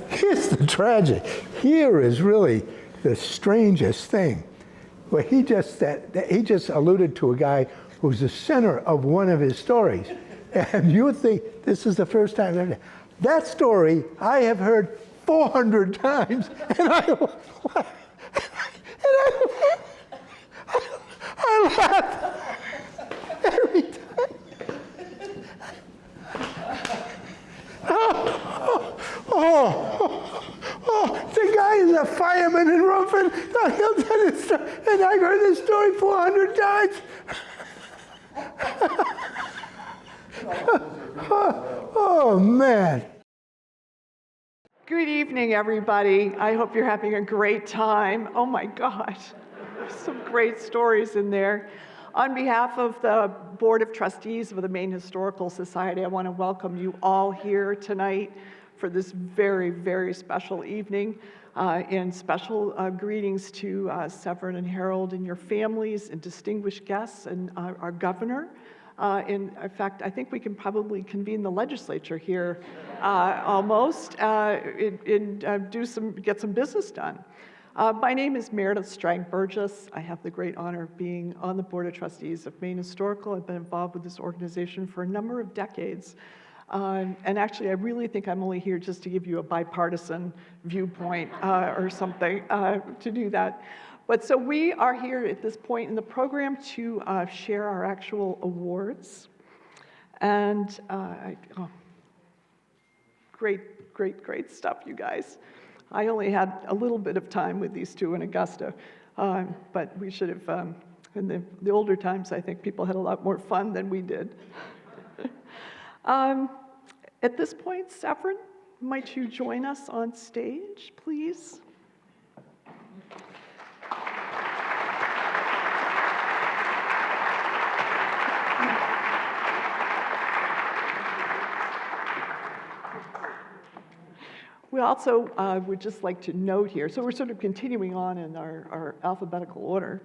here's the tragic. Here is really the strangest thing. Well, he just alluded to a guy who's the center of one of his stories. And you would think this is the first time ever. That story I have heard 400 times, and I laugh every time. The guy is a fireman in Rumford, and I've heard this story 400 times. Oh, man. Good evening, everybody. I hope you're having a great time. Oh my gosh, there's some great stories in there. On behalf of the Board of Trustees of the Maine Historical Society, I want to welcome you all here tonight for this very, very special evening. And special greetings to Severin and Harold and your families and distinguished guests and our governor. In fact, I think we can probably convene the legislature here almost and get some business done. My name is Meredith Strang-Burgess. I have the great honor of being on the Board of Trustees of Maine Historical. I've been involved with this organization for a number of decades. And actually, I really think I'm only here just to give you a bipartisan viewpoint or something to do that. But so we are here at this point in the program to share our actual awards. And great stuff, you guys. I only had a little bit of time with these two in Augusta, but we should have, in the older times, I think people had a lot more fun than we did. At this point, Severin, might you join us on stage, please? We also would just like to note here, so we're sort of continuing on in our alphabetical order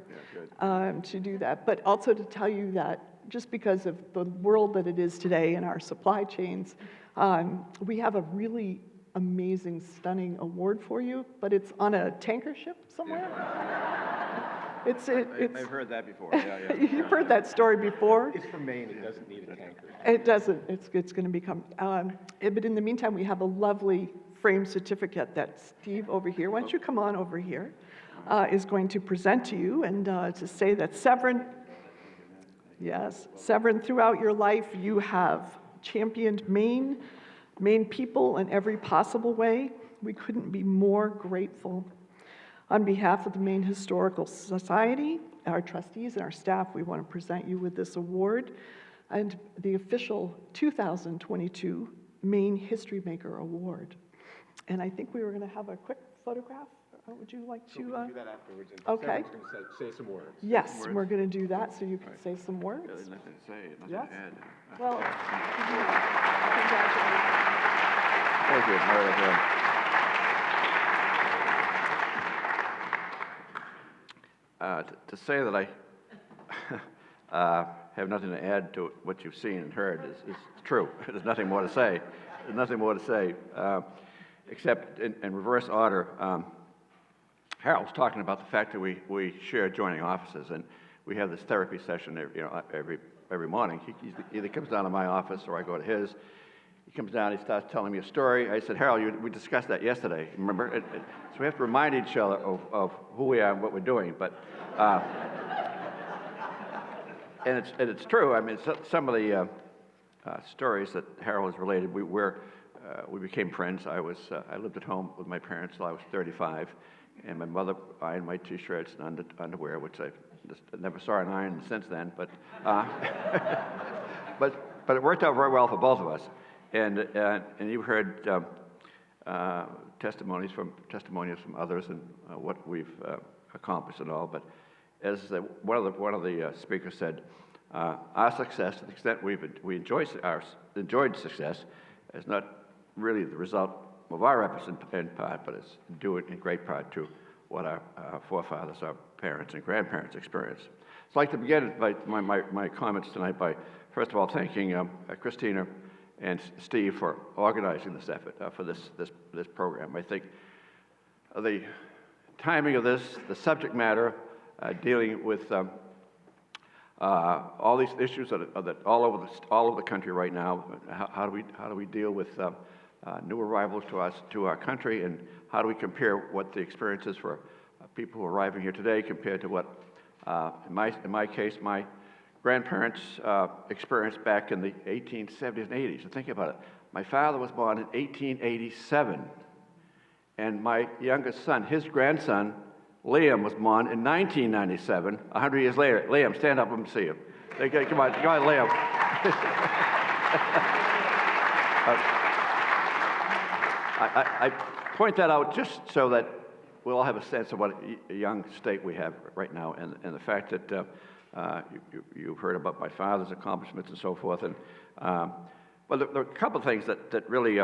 to do that, but also to tell you that just because of the world that it is today in our supply chains, we have a really amazing, stunning award for you, but it's on a tanker ship somewhere. I've heard that before. Yeah. You've heard that story before. It's from Maine. It doesn't need a tanker. It doesn't. It's going to become. But in the meantime, we have a lovely framed certificate that Steve over here, why don't you come on over here, is going to present to you and to say that Severin, yes, Severin, throughout your life, you have championed Maine people in every possible way. We couldn't be more grateful. On behalf of the Maine Historical Society, our trustees and our staff, we want to present you with this award and the official 2022 Maine History Maker Award. And I think we were going to have a quick photograph? Would you like to? We can do that afterwards. And Okay. Severin's going to say some words. Yes, we're going to do that, so you can say some words. There's nothing to say, nothing Yes. to add. Well, Thank you, Meredith. To say that I have nothing to add to what you've seen and heard is true. There's nothing more to say. There's nothing more to say, except in reverse order. Harold's talking about the fact that we share adjoining offices, and we have this therapy session every morning. He either comes down to my office or I go to his. He comes down, he starts telling me a story. I said, Harold, we discussed that yesterday, remember? So we have to remind each other of who we are and what we're doing. But and it's true. I mean, some of the stories that Harold has related, we became friends. I lived at home with my parents till I was 35, and my mother ironed my T-shirts and underwear, which I just never saw an iron since then. But but it worked out very well for both of us. And you heard testimonies from others and what we've accomplished and all. But as one of the speakers said, our success, to the extent we enjoyed success, is not really the result of our efforts in part, but it's due in great part to what our forefathers, our parents and grandparents experienced. So I'd like to begin my comments tonight by, first of all, thanking Christina and Steve for organizing this effort, for this program. I think the timing of this, the subject matter, dealing with all these issues that all over the country right now. How do we deal with new arrivals to our country, and how do we compare what the experience is for people who are arriving here today compared to what, in my case, my grandparents experienced back in the 1870s and 80s. So think about it. My father was born in 1887, and my youngest son, his grandson, Liam, was born in 1997, 100 years later. Liam, stand up, let me see you. Come on, Liam. I point that out just so that we'll all have a sense of what a young state we have right now, and the fact that you've heard about my father's accomplishments and so forth. And well, there are a couple of things that really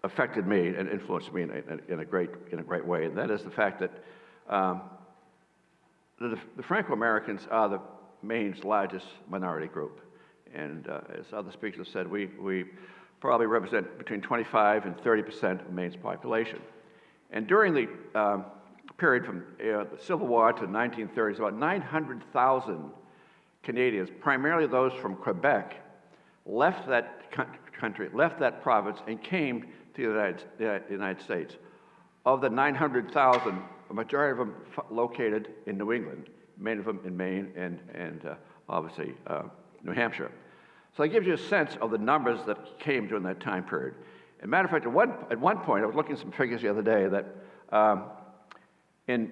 affected me and influenced me in a great way, and that is the fact that the Franco-Americans are Maine's largest minority group, and as other speakers have said, we probably represent between 25 and 30% of Maine's population. And during the period from the Civil War to the 1930s, about 900,000 Canadians, primarily those from Quebec, left that country, left that province, and came to the United States. Of the 900,000, a majority of them located in New England, many of them in Maine and obviously New Hampshire. So it gives you a sense of the numbers that came during that time period. As a matter of fact, at one point, I was looking at some figures the other day that in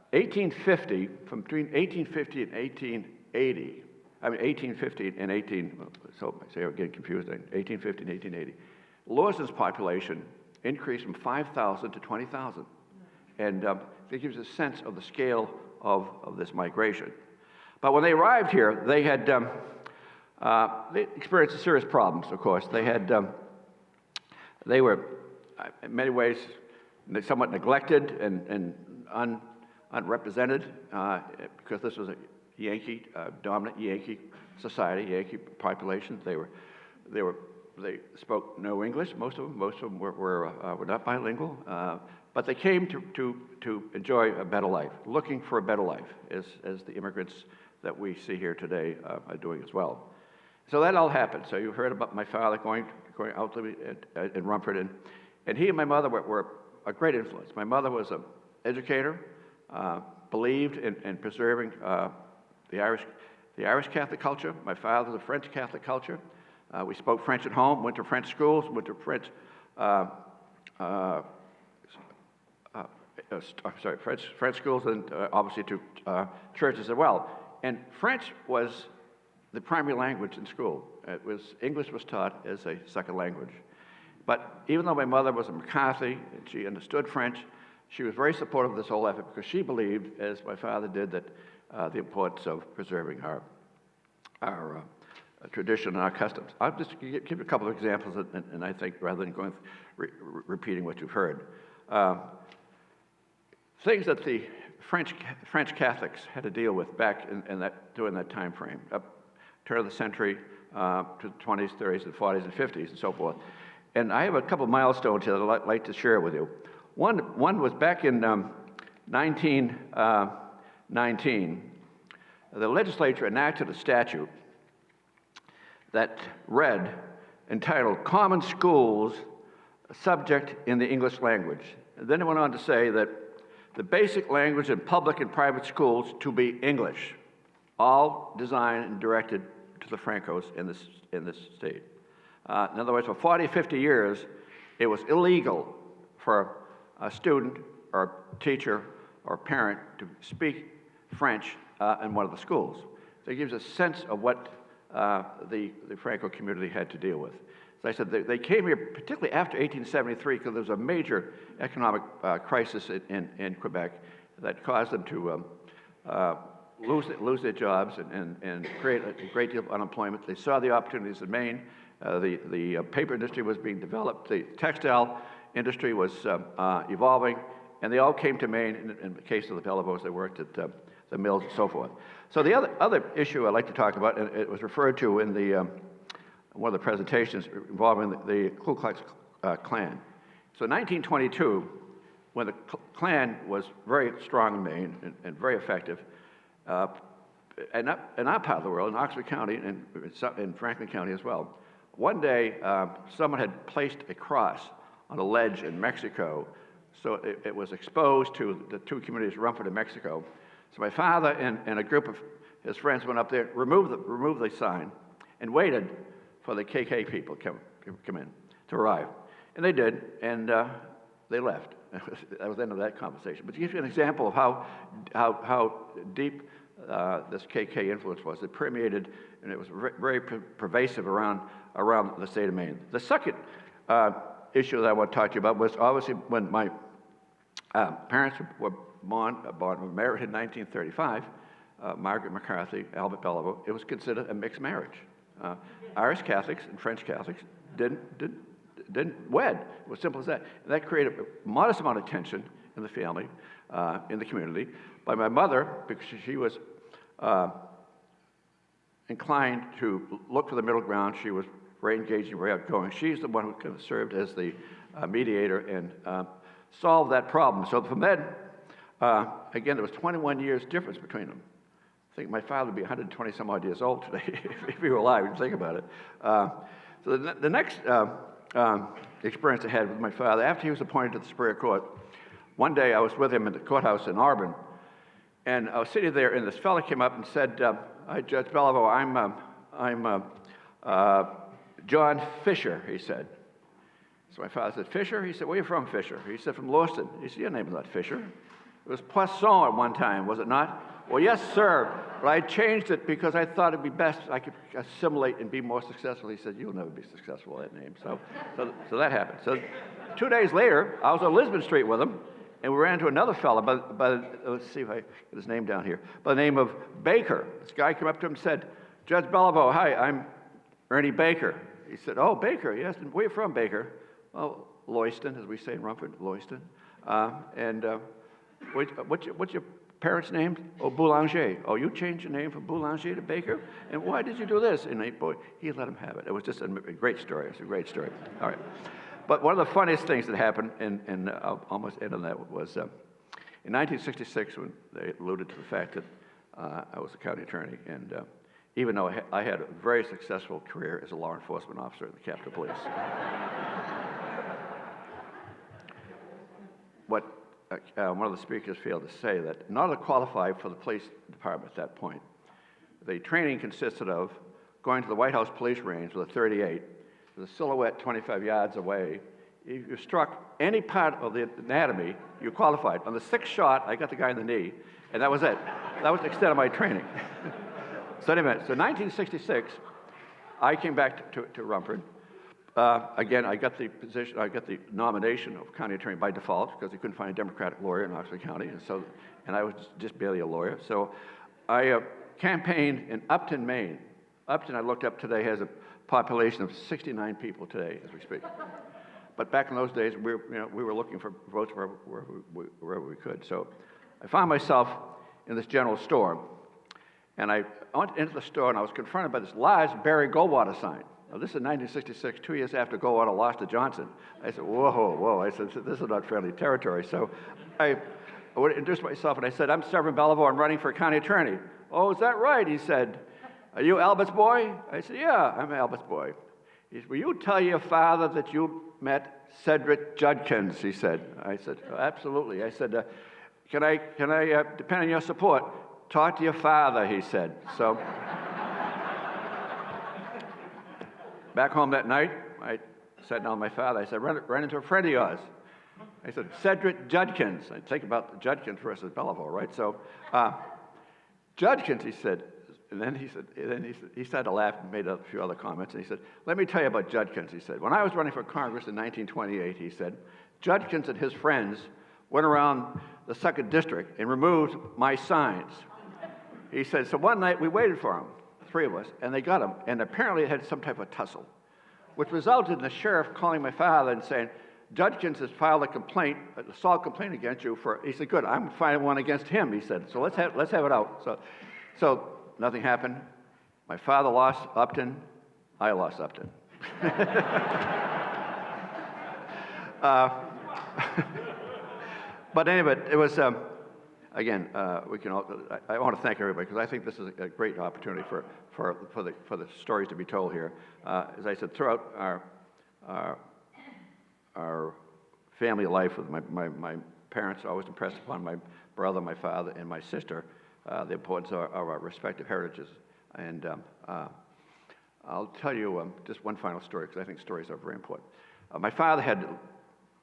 1850, from between 1850 and 1880, I mean 1850 and 18, so I say I'm getting confused, 1850 and 1880, Lewiston's population increased from 5,000 to 20,000. And it gives you a sense of the scale of this migration. But when they arrived here, they had they experienced serious problems, of course. They were, in many ways, somewhat neglected and unrepresented because this was a dominant Yankee society, Yankee population. They spoke no English. Most of them were not bilingual, but they came to enjoy a better life, looking for a better life, as the immigrants that we see here today are doing as well. So that all happened. So you heard about my father going out in Rumford, and he and my mother were a great influence. My mother was an educator, believed in preserving the Irish Catholic culture. My father was a French Catholic culture. We spoke French at home, went to French schools, went to French schools, and obviously to churches as well. And French was the primary language in school. English was taught as a second language. But even though my mother was a McCarthy and she understood French, she was very supportive of this whole effort because she believed, as my father did, that the importance of preserving our tradition and our customs. I'll just give you a couple of examples, and I think rather than going repeating what you've heard, things that the French Catholics had to deal with back during that time frame, turn of the century to the 20s, 30s, and 40s, and 50s, and so forth. And I have a couple of milestones here that I'd like to share with you. One was back in 1919. The legislature enacted a statute that read, entitled Common Schools, Subject in the English Language. And then it went on to say that the basic language in public and private schools to be English, all designed and directed to the Francos in this state. In other words, for 40, 50 years, it was illegal for a student or teacher or parent to speak French in one of the schools. So it gives a sense of what the Franco community had to deal with. As I said, they came here particularly after 1873 because there was a major economic crisis in Quebec that caused them to lose their jobs and create a great deal of unemployment. They saw the opportunities in Maine. The paper industry was being developed. The textile industry was evolving, and they all came to Maine. In the case of the Believeaux, they worked at the mills and so forth. So the other issue I'd like to talk about, and it was referred to in one of the presentations involving the Ku Klux Klan. So in 1922, when the Klan was very strong in Maine and very effective, and in our part of the world, in Oxford County and in Franklin County as well, one day someone had placed a cross on a ledge in Mexico, so it was exposed to the two communities, Rumford and Mexico. So my father and a group of his friends went up there, removed the sign, and waited for the KK people to come in, to arrive. And they did, and they left. That was the end of that conversation. But to give you an example of how deep this KK influence was, it permeated, and it was very pervasive around the state of Maine. The second issue that I want to talk to you about was obviously when my parents were married in 1935, Margaret McCarthy, Albert Beliveau. It was considered a mixed marriage. Irish Catholics and French Catholics didn't wed. It was simple as that. And that created a modest amount of tension in the family, in the community. By my mother, because she was inclined to look for the middle ground. She was very engaging, very outgoing. She's the one who kind of served as the mediator and solved that problem. So from then, again, there was 21 years difference between them. I think my father would be 120 some odd years old today if he were alive. You think about it. So the next experience I had with my father, after he was appointed to the Superior Court, one day I was with him in the courthouse in Auburn, and I was sitting there, and this fellow came up and said, "Hi, Judge Beliveau, I'm John Fisher," he said. So my father said, "Fisher?" He said, "Where are you from, Fisher?" He said, "From Lewiston." He said, "Your name is not Fisher. It was Poisson at one time, was it not?" "Well, yes, sir, but I changed it because I thought it'd be best I could assimilate and be more successful." He said, "You'll never be successful with that name." So that happened. So 2 days later, I was on Lisbon Street with him, and we ran into another fellow, let's see if I get his name down here, by the name of Baker. This guy came up to him and said, "Judge Beliveau, hi, I'm Ernie Baker." He said, "Oh, Baker, yes, and where are you from, Baker?" "Well, Lewiston, as we say in Rumford, Lewiston. What's your parents' name?" "Oh, Boulanger." "Oh, you changed your name from Boulanger to Baker? And why did you do this?" And he let him have it. It was just a great story. It's a great story. All right. But one of the funniest things that happened, and I'll almost end on that, was in 1966 when they alluded to the fact that I was a county attorney, and even though I had a very successful career as a law enforcement officer in the Capitol Police. What one of the speakers failed to say, that in order to qualify for the police department at that point, the training consisted of going to the White House police range with a .38, with a silhouette 25 yards away. If you struck any part of the anatomy, you qualified. On the sixth shot, I got the guy in the knee, and that was it. That was the extent of my training. So anyway, so 1966, I came back to Rumford. again, I got the position, I got the nomination of county attorney by default because they couldn't find a Democratic lawyer in Oxford County, and I was just barely a lawyer. So I campaigned in Upton, Maine. Upton, I looked up today, has a population of 69 people today as we speak. But back in those days, we were looking for votes wherever we could. So I found myself in this general store, and I went into the store, and I was confronted by this large Barry Goldwater sign. Now, this is 1966, 2 years after Goldwater lost to Johnson. I said, whoa. I said, this is not friendly territory. So I would introduce myself, and I said, I'm Severin Beliveau. I'm running for county attorney. Oh, is that right? He said, are you Albert's boy? I said, yeah, I'm Albert's boy. He said, will you tell your father that you met Cedric Judkins? He said. I said, oh, absolutely. I said, can I, depend on your support, talk to your father, he said. So back home that night, I sat down with my father. I said, run into a friend of yours. I said, Cedric Judkins. I think about Judkins versus Beliveau, right? So Judkins, he said, and then he started to laugh and made a few other comments. And he said, let me tell you about Judkins. He said, when I was running for Congress in 1928, he said, Judkins and his friends went around the 2nd District and removed my signs. He said, so one night we waited for him, 3 of us, and they got him. And apparently it had some type of tussle, which resulted in the sheriff calling my father and saying, Judkins has filed a complaint, an assault complaint against you for, he said, good, I'm filing one against him, he said, so let's have it out. So nothing happened. My father lost Upton, I lost Upton. But anyway, it was, again, I want to thank everybody because I think this is a great opportunity for the stories to be told here. As I said, throughout our family life with my parents, always impressed upon my brother, my father, and my sister, the importance of our respective heritages. And I'll tell you just one final story because I think stories are very important. My father had a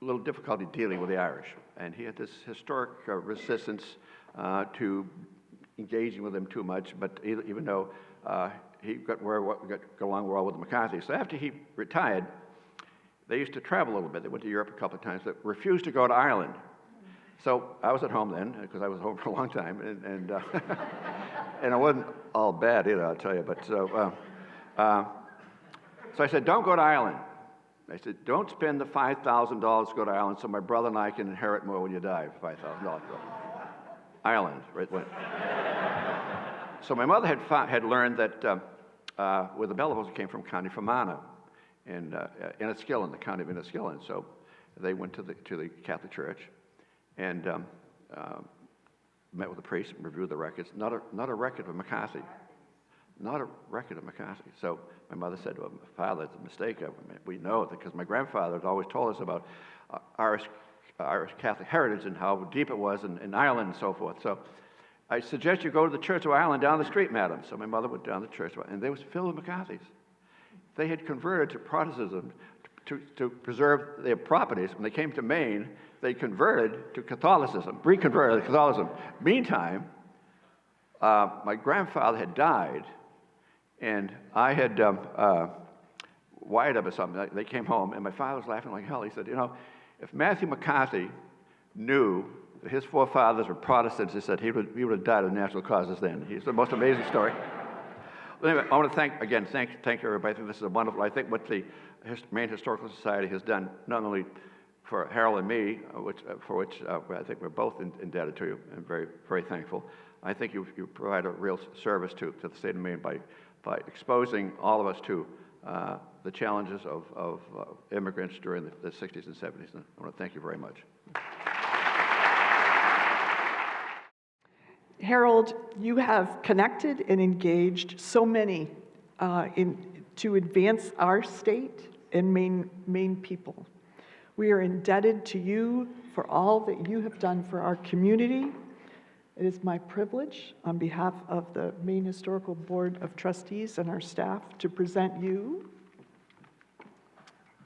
little difficulty dealing with the Irish, and he had this historic resistance to engaging with them too much, but even though he got along well with the McCarthy. So after he retired, they used to travel a little bit. They went to Europe a couple of times, but refused to go to Ireland. So I was at home then, because I was home for a long time, and it wasn't all bad either, I'll tell you. But so I said, don't go to Ireland. I said, don't spend the $5,000 to go to Ireland so my brother and I can inherit more when you die, $5,000. Ireland, right? So my mother had learned that where the Belivos came from, County Fermanagh, and Enniskillen, the county of Enniskillen. So they went to the Catholic Church and met with the priest and reviewed the records. Not a record of McCarthy. Not a record of McCarthy. So my mother said to him, Father, it's a mistake. We know it because my grandfather had always told us about Irish Catholic heritage and how deep it was in Ireland and so forth. So I suggest you go to the Church of Ireland down the street, madam. So my mother went down the church, and they was filled with McCarthys. They had converted to Protestantism to preserve their properties. When they came to Maine, they converted to Catholicism, reconverted to Catholicism. Meantime, my grandfather had died, and I had wired up or something. They came home, and my father was laughing like hell. He said, if Matthew McCarthy knew that his forefathers were Protestants, he said he would have died of natural causes then. It's the most amazing story. But anyway, I want to thank everybody. I think this is a wonderful. I think what the Maine Historical Society has done, not only for Harold and me, for which I think we're both indebted to you and very, very thankful. I think you provide a real service to the state of Maine by exposing all of us to the challenges of immigrants during the 60s and 70s. And I want to thank you very much. Harold, you have connected and engaged so many to advance our state and Maine people. We are indebted to you for all that you have done for our community. It is my privilege, on behalf of the Maine Historical Board of Trustees and our staff, to present you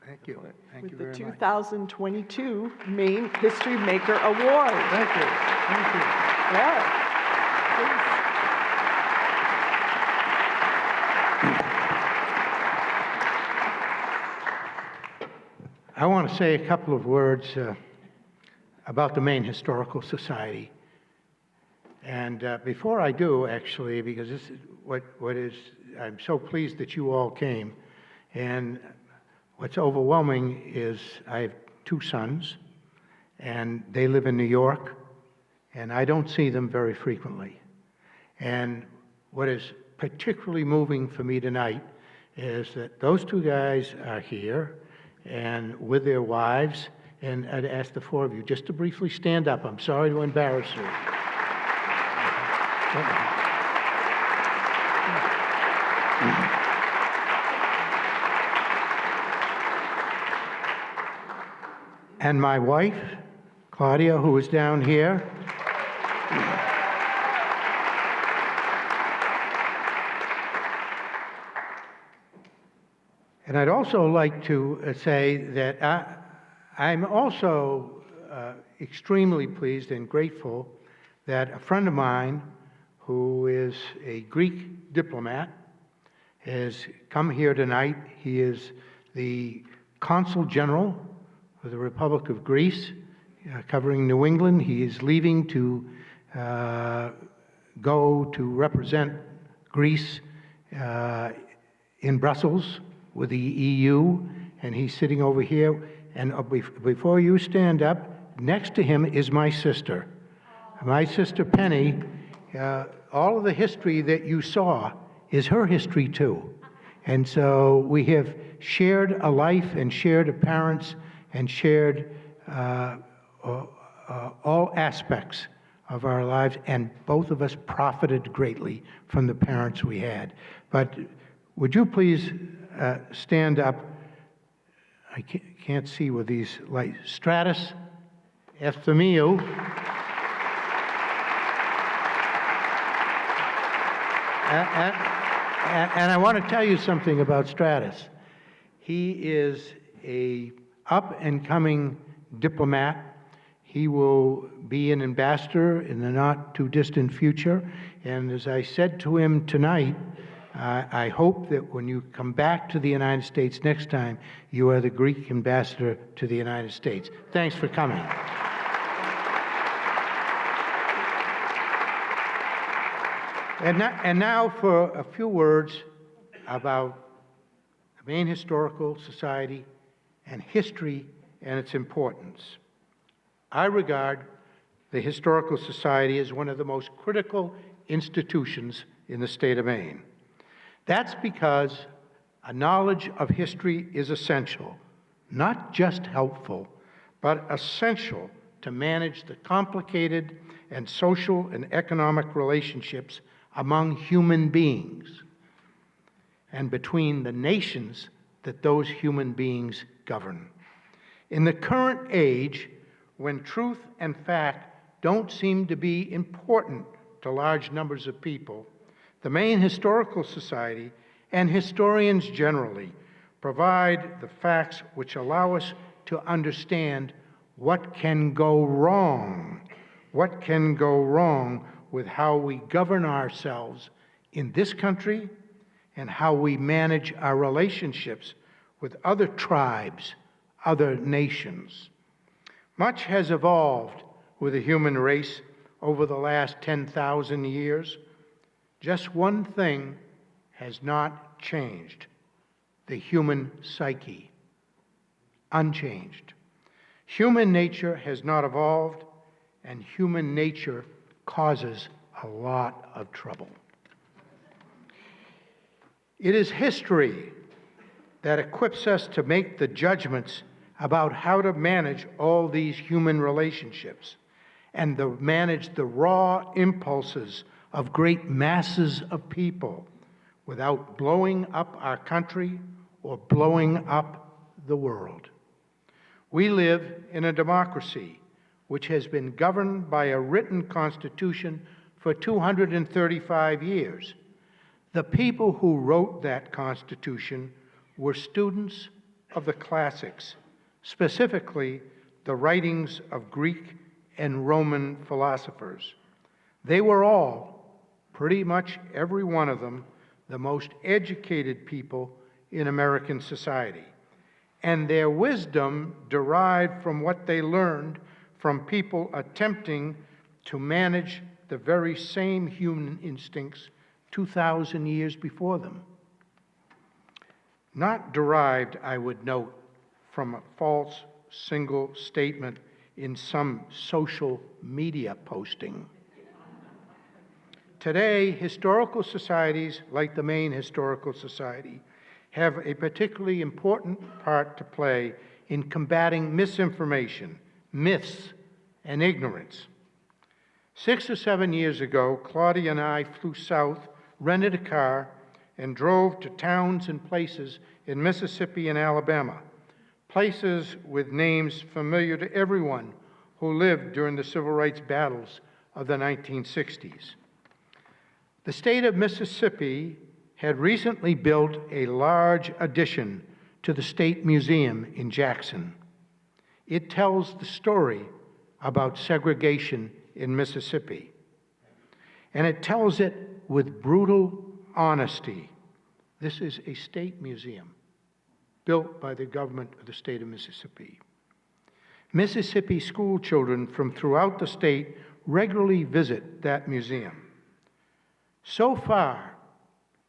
Thank you. Thank with you the very much. 2022 Maine History Maker Award. Thank you. Thank you. Yeah. I want to say a couple of words about the Maine Historical Society. And before I do, actually, because this is what is, I'm so pleased that you all came. And what's overwhelming is I have 2 sons, and they live in New York, and I don't see them very frequently. And what is particularly moving for me tonight is that those 2 guys are here and with their wives, and I'd ask the 4 of you just to briefly stand up. I'm sorry to embarrass you. And my wife, Claudia, who is down here. And I'd also like to say that I'm also extremely pleased and grateful that a friend of mine who is a Greek diplomat has come here tonight. He is the Consul General for the Republic of Greece, covering New England. He is leaving to go to represent Greece in Brussels with the EU, and he's sitting over here. And before you stand up, next to him is my sister. My sister Penny. All of the history that you saw is her history too. And so we have shared a life and shared a parents and shared all aspects of our lives, and both of us profited greatly from the parents we had. But would you please stand up? I can't see with these lights. Stratus Efthymiou. And I want to tell you something about Stratus. He is a up-and-coming diplomat. He will be an ambassador in the not-too-distant future. And as I said to him tonight, I hope that when you come back to the United States next time, you are the Greek ambassador to the United States. Thanks for coming. And now for a few words about the Maine Historical Society and history and its importance. I regard the Historical Society as one of the most critical institutions in the state of Maine. That's because a knowledge of history is essential, not just helpful, but essential to manage the complicated and social and economic relationships among human beings and between the nations that those human beings govern. In the current age, when truth and fact don't seem to be important to large numbers of people, the Maine Historical Society and historians generally provide the facts which allow us to understand what can go wrong, with how we govern ourselves in this country and how we manage our relationships with other tribes, other nations. Much has evolved with the human race over the last 10,000 years. Just one thing has not changed: the human psyche. Unchanged. Human nature has not evolved, and human nature causes a lot of trouble. It is history that equips us to make the judgments about how to manage all these human relationships and to manage the raw impulses of great masses of people without blowing up our country or blowing up the world. We live in a democracy which has been governed by a written constitution for 235 years. The people who wrote that constitution were students of the classics, specifically the writings of Greek and Roman philosophers. They were all, pretty much every one of them, the most educated people in American society. and their wisdom derived from what they learned from people attempting to manage the very same human instincts 2,000 years before them. Not derived, I would note, from a false single statement in some social media posting. Today, historical societies like the Maine Historical Society have a particularly important part to play in combating misinformation, myths, and ignorance. 6 or 7 years ago, Claudia and I flew south, rented a car, and drove to towns and places in Mississippi and Alabama, places with names familiar to everyone who lived during the civil rights battles of the 1960s. The state of Mississippi had recently built a large addition to the State Museum in Jackson. It tells the story about segregation in Mississippi, and it tells it with brutal honesty. This is a state museum built by the government of the state of Mississippi. Mississippi school children from throughout the state regularly visit that museum. So far,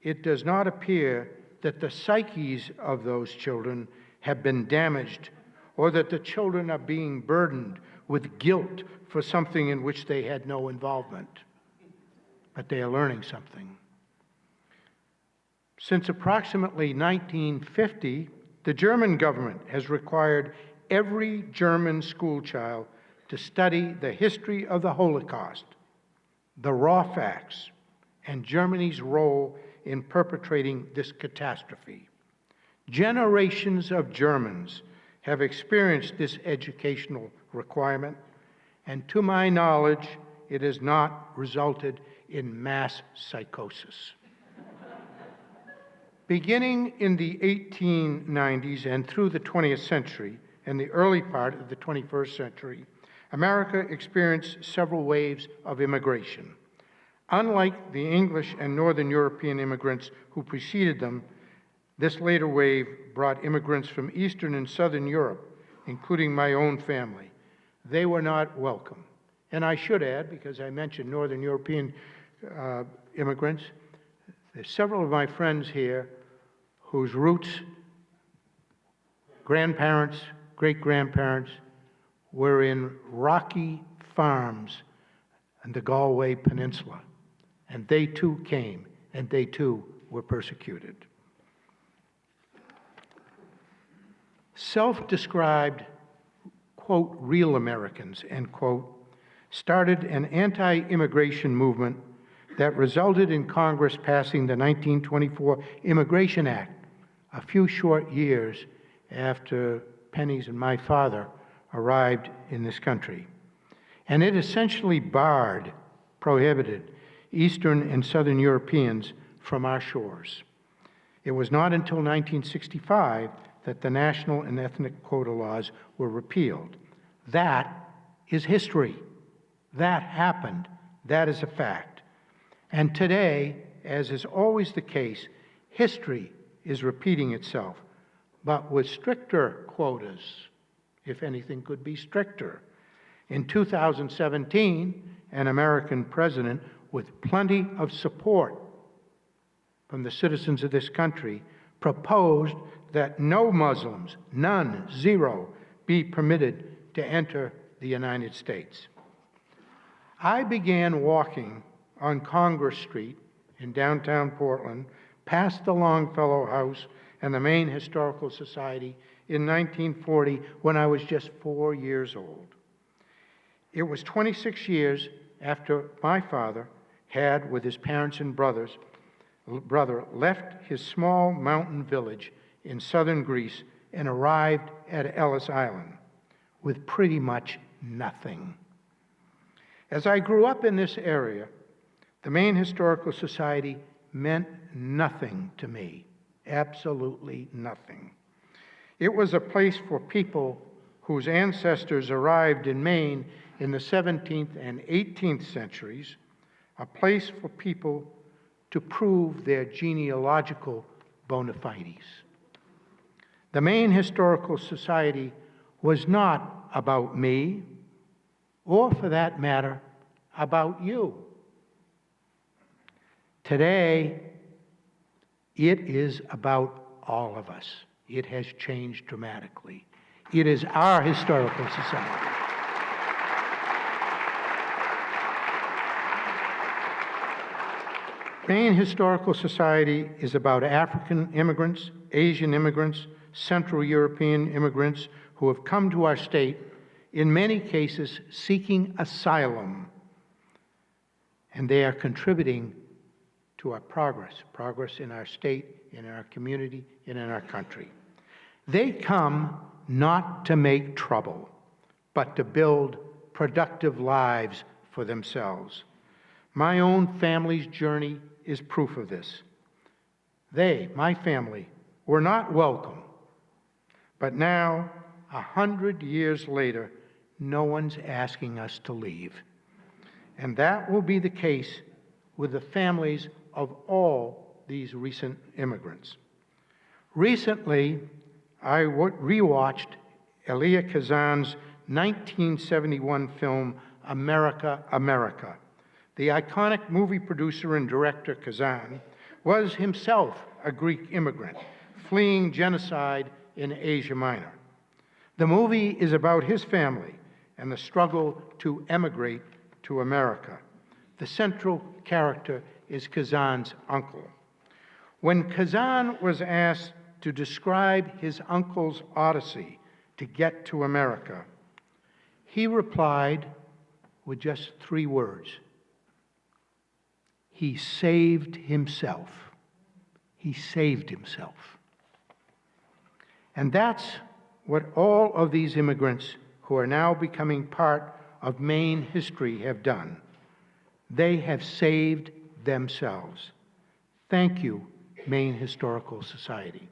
it does not appear that the psyches of those children have been damaged or that the children are being burdened with guilt for something in which they had no involvement. But they are learning something. Since approximately 1950, the German government has required every German schoolchild to study the history of the Holocaust, the raw facts, and Germany's role in perpetrating this catastrophe. Generations of Germans have experienced this educational requirement, and to my knowledge, it has not resulted in mass psychosis. Beginning in the 1890s and through the 20th century and the early part of the 21st century, America experienced several waves of immigration. Unlike the English and Northern European immigrants who preceded them, this later wave brought immigrants from Eastern and Southern Europe, including my own family. They were not welcome. And I should add, because I mentioned Northern European immigrants, there's several of my friends here whose roots, grandparents, great-grandparents, were in rocky farms on the Galway Peninsula. And they too came, and they too were persecuted. Self-described, quote, real Americans, end quote, started an anti-immigration movement that resulted in Congress passing the 1924 Immigration Act a few short years after Penny's and my father arrived in this country. And it essentially prohibited Eastern and Southern Europeans from our shores. It was not until 1965 that the national and ethnic quota laws were repealed. That is history. That happened. That is a fact. And today, as is always the case, history is repeating itself, but with stricter quotas, if anything could be stricter. In 2017, an American president with plenty of support from the citizens of this country proposed that no Muslims, none, zero, be permitted to enter the United States. I began walking on Congress Street in downtown Portland, past the Longfellow House and the Maine Historical Society in 1940 when I was just 4 years old. It was 26 years after my father had, with his parents and brother, left his small mountain village in southern Greece and arrived at Ellis Island with pretty much nothing. As I grew up in this area, the Maine Historical Society meant nothing to me, absolutely nothing. It was a place for people whose ancestors arrived in Maine in the 17th and 18th centuries, a place for people to prove their genealogical bona fides. The Maine Historical Society was not about me, or for that matter, about you. Today, it is about all of us. It has changed dramatically. It is our historical society. Maine Historical Society is about African immigrants, Asian immigrants, Central European immigrants who have come to our state, in many cases seeking asylum, and they are contributing to our progress in our state, in our community, and in our country. They come not to make trouble, but to build productive lives for themselves. My own family's journey is proof of this. They, my family, were not welcome, but now, 100 years later, no one's asking us to leave. And that will be the case with the families of all these recent immigrants. Recently, I rewatched Elia Kazan's 1971 film, America, America. The iconic movie producer and director Kazan was himself a Greek immigrant fleeing genocide in Asia Minor. The movie is about his family and the struggle to emigrate to America. The central character is Kazan's uncle. When Kazan was asked to describe his uncle's odyssey to get to America, he replied with just 3 words. He saved himself. He saved himself. And that's what all of these immigrants who are now becoming part of Maine history have done. They have saved themselves. Thank you, Maine Historical Society.